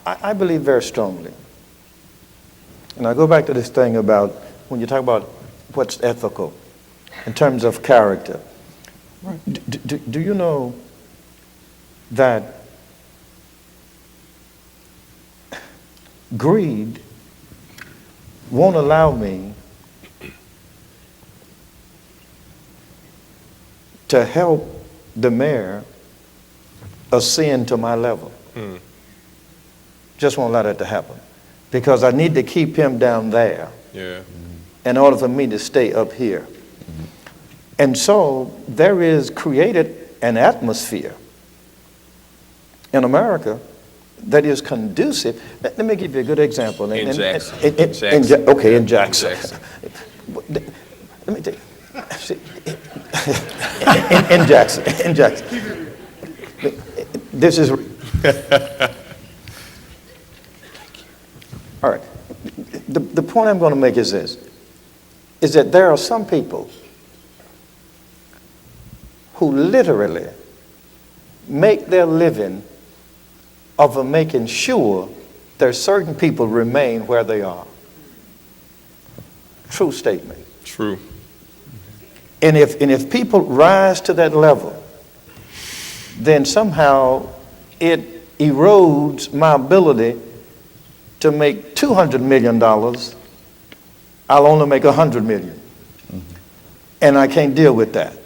I believe very strongly. And I go back to this thing about when you talk about what's ethical in terms of character. Do you know that greed won't allow me to help the mayor ascend to my level? Just won't allow that to happen. Because I need to keep him down there in order for me to stay up here. And so there is created an atmosphere in America that is conducive. Let me give you a good example. In Jackson. Okay, in Jackson. Let me tell you. In Jackson. This is... All right. The point I'm going to make is this, is that there are some people who literally make their living of making sure that certain people remain where they are. True statement. True. And if people rise to that level, then somehow it erodes my ability to make $200 million. I'll only make $100 million. And I can't deal with that.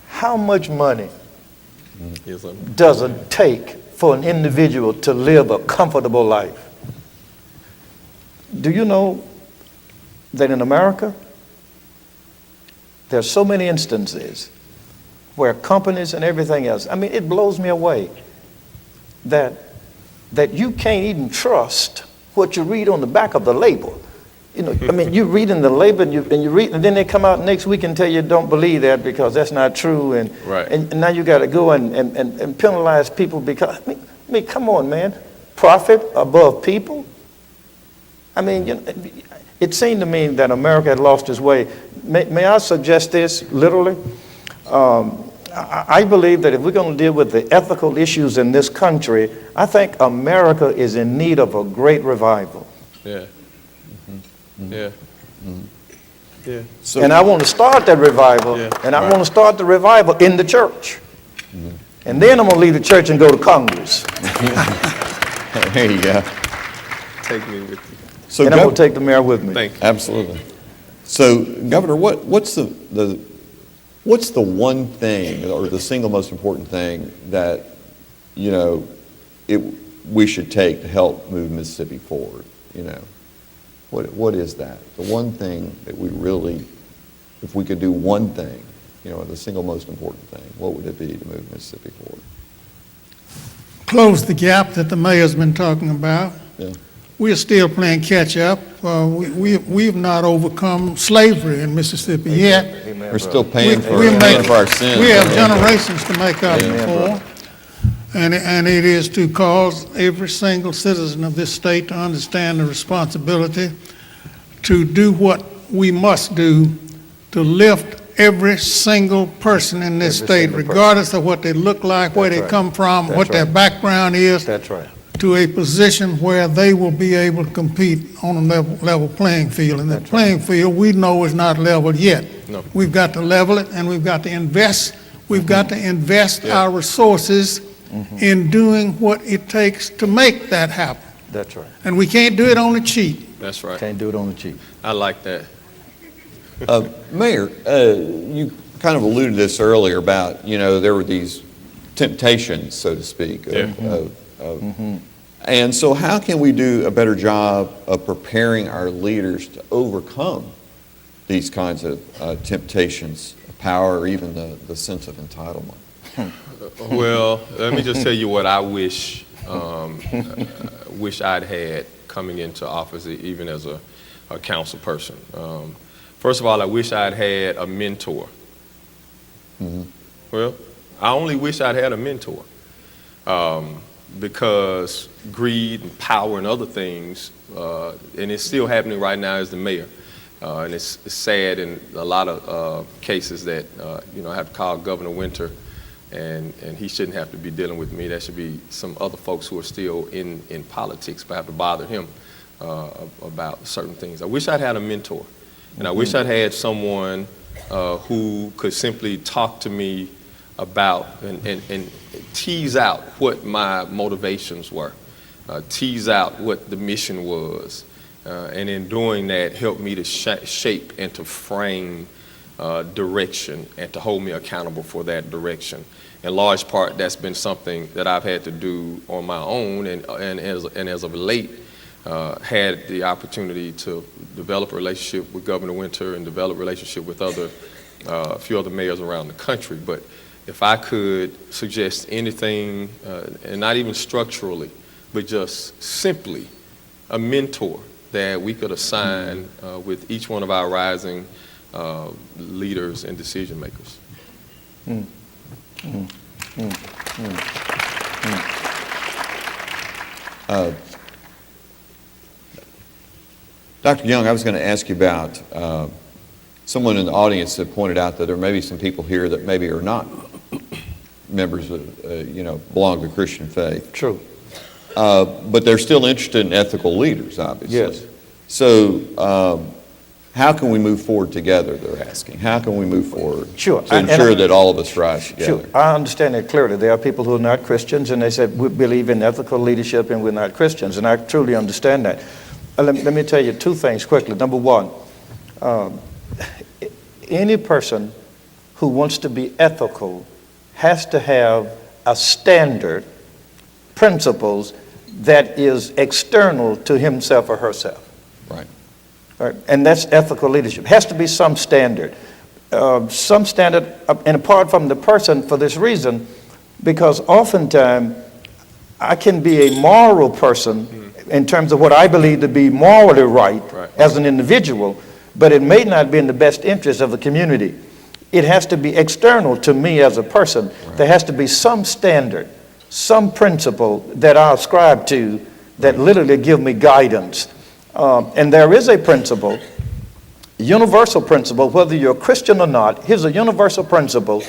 How much money does it take for an individual to live a comfortable life? Do you know that in America, there are so many instances where companies and everything else, I mean, it blows me away that you can't even trust what you read on the back of the label. You know, I mean, you read in the label and you read, and then they come out next week and tell you don't believe that because that's not true, and now you got to go and penalize people because I mean, come on, man, profit above people. I mean, you know, it seemed to me that America had lost its way. May I suggest this literally? I believe that if we're going to deal with the ethical issues in this country, I think America is in need of a great revival. Yeah. Yeah. Yeah. So, And I want to start that revival, and I want to start the revival in the church. And then I'm going to leave the church and go to Congress. there you go. Take me with you. So, And I'm going to take the mayor with me. Thank you. absolutely. So, Governor, what's the one thing or the single most important thing that, you know, we should take to help move Mississippi forward? You know, what is that? The one thing that we really, if we could do one thing, you know, the single most important thing, what would it be to move Mississippi forward? Close the gap that the mayor's been talking about. Yeah. We are still playing catch up. We've not overcome slavery in Mississippi yet. Amen, We're still paying for our sins. We have generations to make up Amen, for. And it is to cause every single citizen of this state to understand the responsibility to do what we must do to lift every single person in this Every state, single person. regardless of what they look like, where That's they right. come from, That's what their right. background is, That's right. to a position where they will be able to compete on a level playing field. And the That's right. playing field, we know, is not leveled yet. No. We've got to level it, and we've got to invest. We've got to invest Yeah. our resources in doing what it takes to make that happen. That's right. And we can't do it on the cheap. That's right. Can't do it on the cheap. I like that. Mayor, you kind of alluded to this earlier about, you know, there were these temptations, so to speak. And so how can we do a better job of preparing our leaders to overcome these kinds of temptations of power or even the sense of entitlement? Well, let me just tell you what I wish I'd had coming into office, even as a council person. First of all, I wish I'd had a mentor. Well, I only wish I'd had a mentor, because greed and power and other things, and it's still happening right now as the mayor. And it's sad in a lot of cases that I have to call Governor Winter, and he shouldn't have to be dealing with me. That should be some other folks who are still in politics, but have to bother him about certain things. I wish I'd had a mentor, and I wish I'd had someone who could simply talk to me about and tease out what my motivations were, tease out what the mission was, and in doing that, help me to shape and to frame direction and to hold me accountable for that direction. In large part, that's been something that I've had to do on my own, and as of late, had the opportunity to develop a relationship with Governor Winter and develop a relationship with a few other mayors around the country. But if I could suggest anything, and not even structurally, but just simply a mentor that we could assign with each one of our rising leaders and decision makers. Dr. Young, I was going to ask you about someone in the audience that pointed out that there may be some people here that maybe are not members of, belong to the Christian faith. True. But they're still interested in ethical leaders, obviously. Yes. So how can we move forward together, they're asking? How can we move forward Sure. to ensure that all of us rise together? Sure, I understand that clearly. There are people who are not Christians, and they say we believe in ethical leadership, and we're not Christians, and I truly understand that. Let me tell you two things quickly. Number one, any person who wants to be ethical has to have a standard, principles that is external to himself or herself. Right. Right? And that's ethical leadership. Has to be some standard. Some standard, and apart from the person for this reason, because oftentimes I can be a moral person in terms of what I believe to be morally right as an individual, but it may not be in the best interest of the community. It has to be external to me as a person. Right. There has to be some standard, some principle that I ascribe to that literally give me guidance. And there is a principle, universal principle, whether you're a Christian or not. Here's a universal principle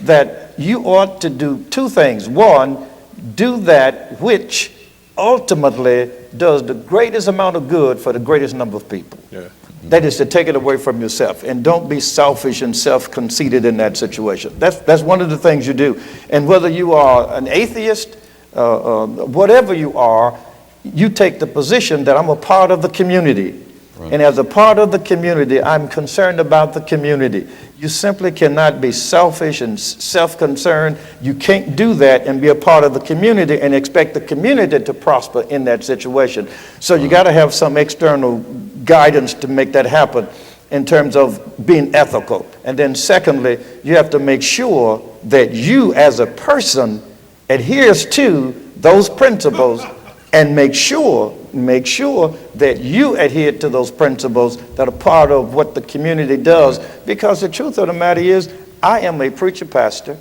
that you ought to do two things. One, do that which ultimately does the greatest amount of good for the greatest number of people. Yeah. That is to take it away from yourself, and don't be selfish and self-conceited in that situation. That's one of the things you do. And whether you are an atheist, whatever you are, you take the position that I'm a part of the community. Right. And as a part of the community, I'm concerned about the community. You simply cannot be selfish and self-concerned. You can't do that and be a part of the community and expect the community to prosper in that situation. So you got to have some external guidance to make that happen in terms of being ethical. And then secondly, you have to make sure that you as a person adheres to those principles, and make sure that you adhere to those principles that are part of what the community does. Because the truth of the matter is, I am a preacher pastor,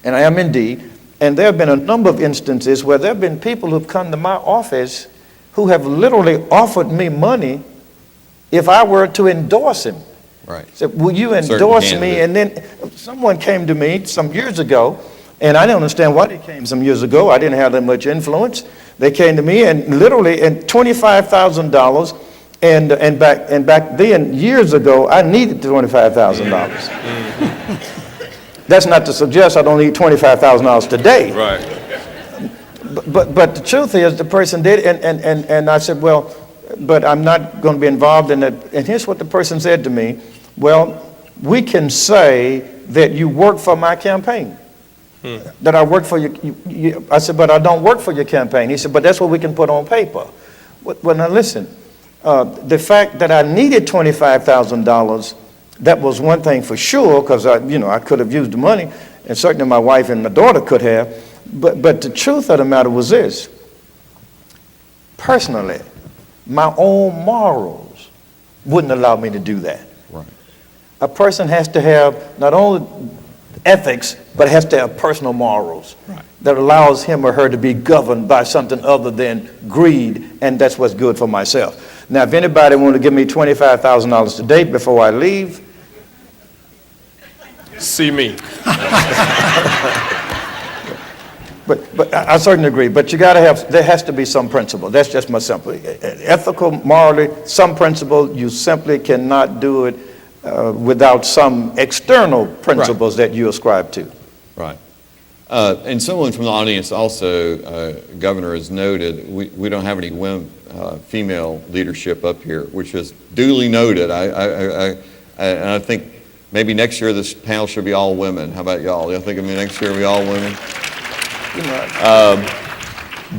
and I am indeed, and there have been a number of instances where there have been people who've come to my office who have literally offered me money if I were to endorse him. Right. Said, will you endorse me? And then someone came to me some years ago, and I didn't understand why they came some years ago. I didn't have that much influence. They came to me and literally, and $25,000, and back then, years ago, I needed $25,000. That's not to suggest I don't need $25,000 today. Right. But the truth is, the person did, and I said, well, but I'm not going to be involved in that. And here's what the person said to me: well, we can say that you work for my campaign. That I work for you. I said, but I don't work for your campaign. He said, but that's what we can put on paper. Well, now listen, The fact that I needed $25,000, that was one thing for sure, because I could have used the money, and certainly my wife and my daughter could have. But the truth of the matter was this: personally, my own morals wouldn't allow me to do that. Right. A person has to have not only ethics, but has to have personal morals that allows him or her to be governed by something other than greed, and that's what's good for myself. Now, if anybody want to give me $25,000 today before I leave, See me. but I certainly agree. But you got to have, there has to be some principle. That's just my simple, ethical, morally, some principle. You simply cannot do it without some external principles that you ascribe to. Right. And someone from the audience also, Governor, has noted we don't have any female leadership up here, which is duly noted. And I think maybe next year this panel should be all women. How about y'all? Y'all think next year will be all women?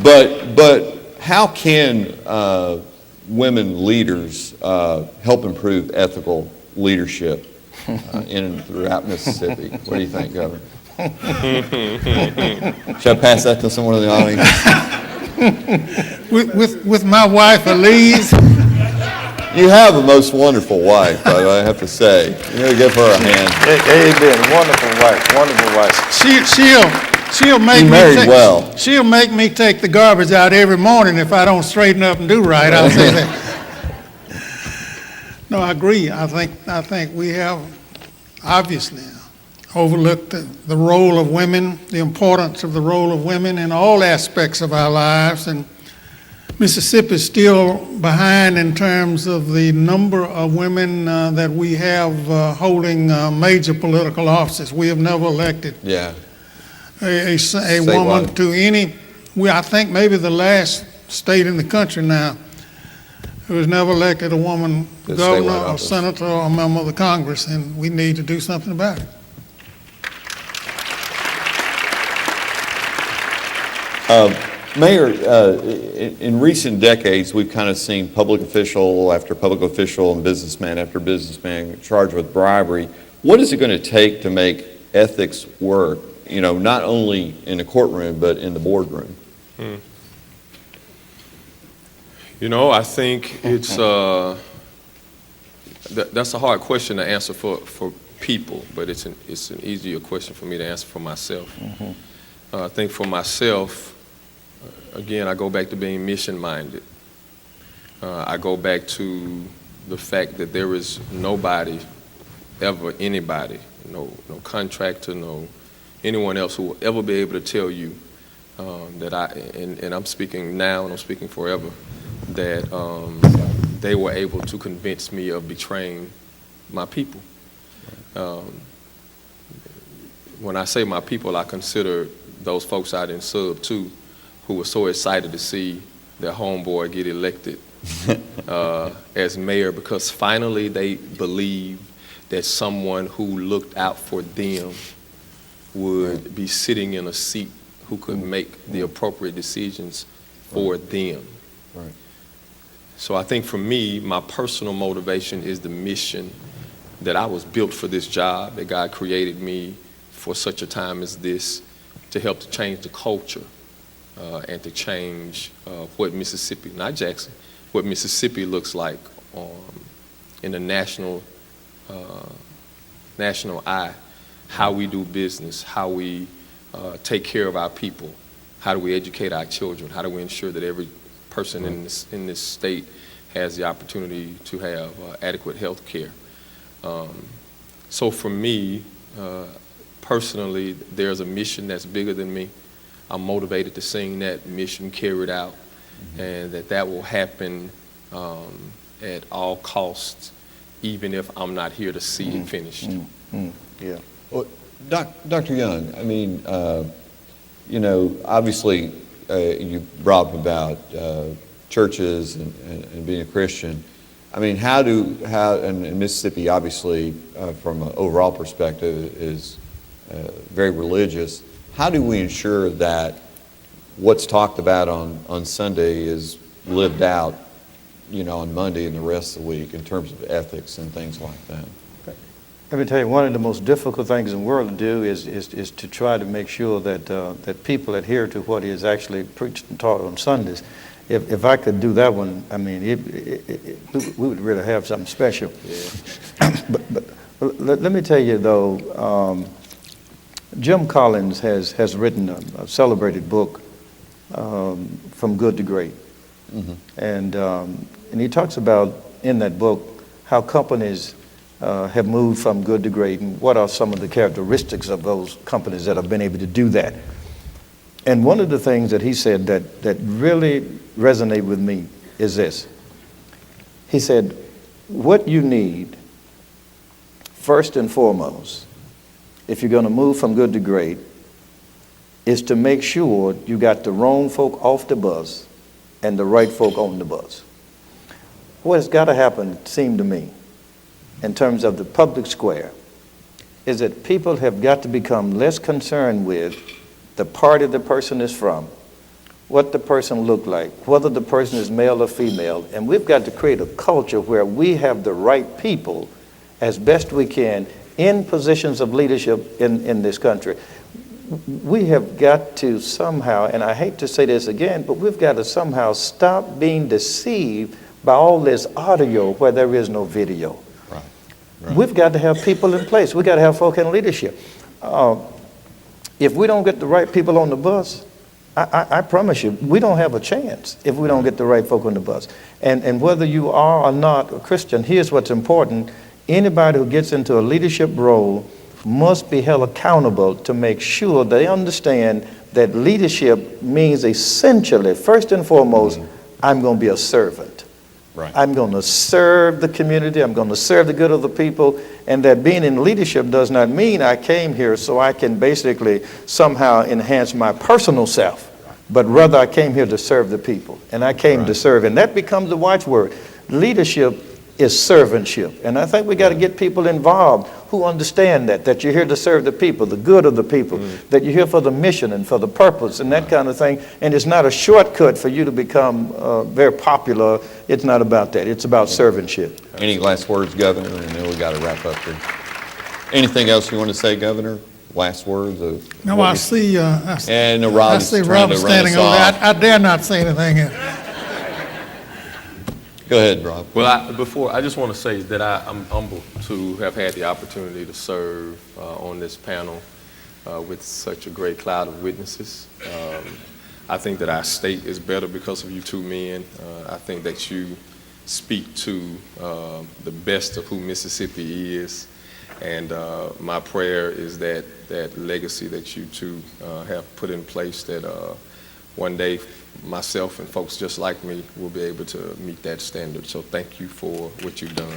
But how can women leaders help improve ethical leadership in and throughout Mississippi? What do you think, Governor? Should I pass that to someone in the audience? With my wife, Elise, You have a most wonderful wife, I have to say. You gotta give her a hand. Amen. Wonderful wife. she'll make You me married take, well. She'll make me take the garbage out every morning if I don't straighten up and do right. I'll say that. No, I agree. I think we have obviously overlooked the role of women, the importance of the role of women in all aspects of our lives, and Mississippi is still behind in terms of the number of women that we have holding major political offices. We have never elected Yeah. a woman Statewide. to any, I think maybe the last state in the country now who has never elected a woman The governor statewide or office. senator or a member of the Congress, and we need to do something about it. Mayor, in recent decades, we've kind of seen public official after public official and businessman after businessman charged with bribery. What is it going to take to make ethics work, not only in the courtroom, but in the boardroom? I think it's that's a hard question to answer for people, but it's an easier question for me to answer for myself. I think for myself, again, I go back to being mission-minded. I go back to the fact that there is nobody, ever anybody, no contractor, no anyone else who will ever be able to tell you that and I'm speaking now and I'm speaking forever, that they were able to convince me of betraying my people. When I say my people, I consider those folks out in Sub 2 who were so excited to see their homeboy get elected as mayor, because finally they believed that someone who looked out for them would be sitting in a seat who could make the appropriate decisions for them. Right. So I think for me, my personal motivation is the mission that I was built for this job, that God created me for such a time as this, to help to change the culture and to change what Mississippi, not Jackson, what Mississippi looks like in the national eye, how we do business, how we take care of our people, how do we educate our children, how do we ensure that every person in this state has the opportunity to have adequate health care. So for me, personally, there's a mission that's bigger than me. I'm motivated to see that mission carried out, and that will happen at all costs, even if I'm not here to see it finished. Yeah. Well, Dr. Young, I mean, obviously you brought up about churches and being a Christian. I mean, and Mississippi, obviously, from an overall perspective, is very religious. How do we ensure that what's talked about on Sunday is lived out on Monday and the rest of the week in terms of ethics and things like that? Let me tell you, one of the most difficult things in the world to do is to try to make sure that people adhere to what is actually preached and taught on Sundays. If I could do that one, I mean, we would really have something special. Yeah. but let me tell you, though, Jim Collins has written a celebrated book, From Good to Great. Mm-hmm. And he talks about, in that book, how companies have moved from good to great, and what are some of the characteristics of those companies that have been able to do that. And one of the things that he said that really resonated with me is this. He said, what you need, first and foremost, if you're going to move from good to great, is to make sure you got the wrong folk off the bus and the right folk on the bus. What's got to happen, it seemed to me, in terms of the public square, is that people have got to become less concerned with the party the person is from, what the person looked like, whether the person is male or female, and we've got to create a culture where we have the right people as best we can in positions of leadership in this country. We have got to somehow, and I hate to say this again, but we've got to somehow stop being deceived by all this audio where there is no video. Right. We've got to have people in place. We've got to have folk in leadership. If we don't get the right people on the bus, I promise you, we don't have a chance if we don't get the right folk on the bus. And whether you are or not a Christian, here's what's important. Anybody who gets into a leadership role must be held accountable to make sure they understand that leadership means essentially, first and foremost, I'm going to be a servant. Right. I'm going to serve the community. I'm going to serve the good of the people. And that being in leadership does not mean I came here so I can basically somehow enhance my personal self, but rather I came here to serve the people. And I came to serve. And that becomes the watchword. Leadership is servantship. And I think we got to get people involved who understand that you're here to serve the people, the good of the people, that you're here for the mission and for the purpose and that kind of thing. And it's not a shortcut for you to become very popular. It's not about that. It's about servantship. Any last words, Governor? And then we got to wrap up here. Anything else you want to say, Governor? Last words of... No, I see Rob standing over there. I dare not say anything here. Go ahead, Rob. Well, I just want to say that I'm humbled to have had the opportunity to serve on this panel with such a great cloud of witnesses. I think that our state is better because of you two men. I think that you speak to the best of who Mississippi is. And my prayer is that legacy that you two have put in place, that one day myself and folks just like me will be able to meet that standard. So thank you for what you've done.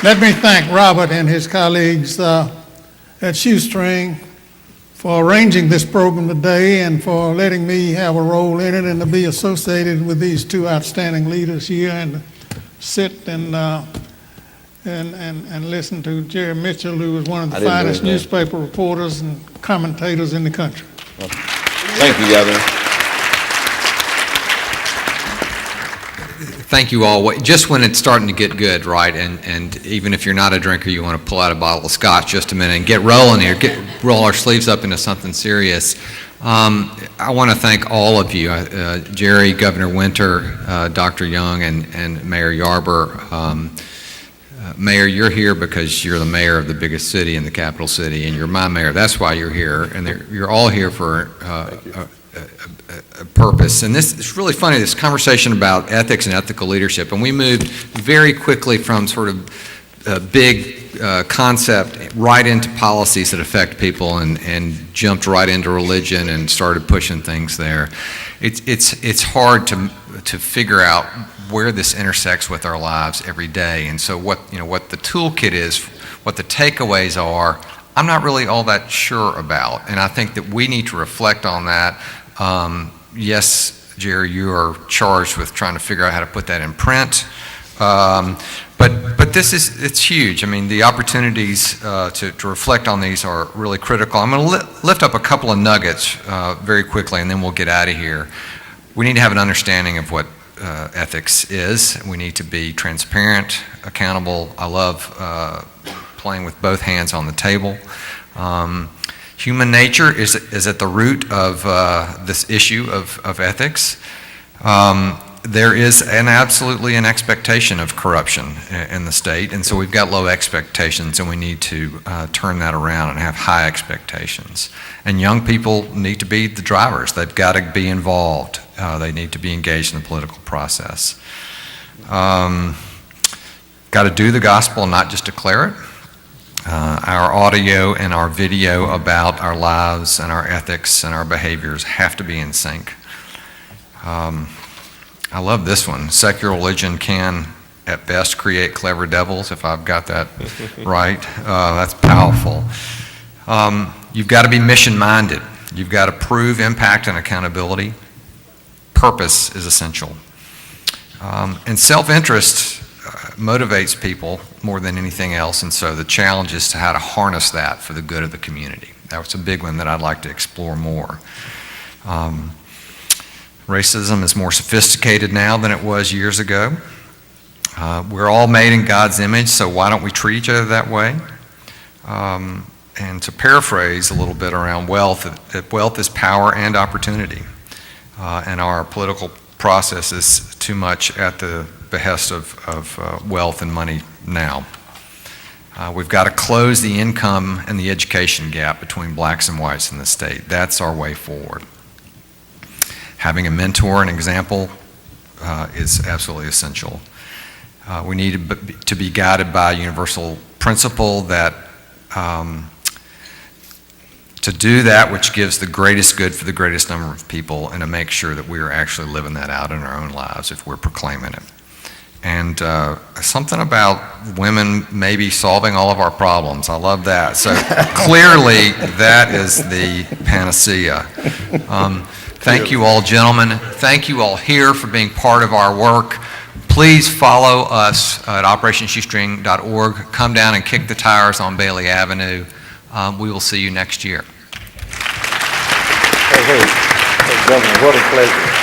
Let me thank Robert and his colleagues at Shoestring for arranging this program today and for letting me have a role in it and to be associated with these two outstanding leaders here and sit and listen to Jerry Mitchell, who is one of the finest newspaper reporters and commentators in the country. Well, thank you, Governor. Thank you all. Just when it's starting to get good, right, and even if you're not a drinker, you want to pull out a bottle of scotch just a minute and get rolling here, roll our sleeves up into something serious. I want to thank all of you, Jerry, Governor Winter, Dr. Young, and Mayor Yarber. Mayor, you're here because you're the mayor of the biggest city in the capital city, and you're my mayor. That's why you're here, and you're all here for a purpose. And it's really funny, this conversation about ethics and ethical leadership, and we moved very quickly from sort of a big concept right into policies that affect people, and jumped right into religion and started pushing things there. It's hard to figure out where this intersects with our lives every day. And so what the toolkit is, what the takeaways are, I'm not really all that sure about. And I think that we need to reflect on that. Yes, Jerry, you are charged with trying to figure out how to put that in print. But it's huge. I mean, the opportunities to reflect on these are really critical. I'm going to lift up a couple of nuggets very quickly, and then we'll get out of here. We need to have an understanding of what ethics is. We need to be transparent, accountable. I love playing with both hands on the table. Human nature is at the root of this issue of ethics. There is absolutely an expectation of corruption in the state, and so we've got low expectations, and we need to turn that around and have high expectations. And young people need to be the drivers. They've got to be involved. They need to be engaged in the political process. Got to do the gospel, not just declare it. Our audio and our video about our lives and our ethics and our behaviors have to be in sync. I love this one. Secular religion can, at best, create clever devils, if I've got that right. That's powerful. You've got to be mission-minded. You've got to prove impact and accountability. Purpose is essential. And self-interest motivates people more than anything else, and so the challenge is to how to harness that for the good of the community. That was a big one that I'd like to explore more. Racism is more sophisticated now than it was years ago. We're all made in God's image, so why don't we treat each other that way? And to paraphrase a little bit around wealth, that wealth is power and opportunity. And our political process is too much at the behest of wealth and money now. We've got to close the income and the education gap between blacks and whites in the state. That's our way forward. Having a mentor and example is absolutely essential. We need to be guided by a universal principle that to do that which gives the greatest good for the greatest number of people, and to make sure that we are actually living that out in our own lives if we're proclaiming it. And something about women maybe solving all of our problems. I love that. So clearly that is the panacea. Thank you all, gentlemen. Thank you all here for being part of our work. Please follow us at operationshoestring.org. Come down and kick the tires on Bailey Avenue. We will see you next year. Hey, Governor, what a pleasure.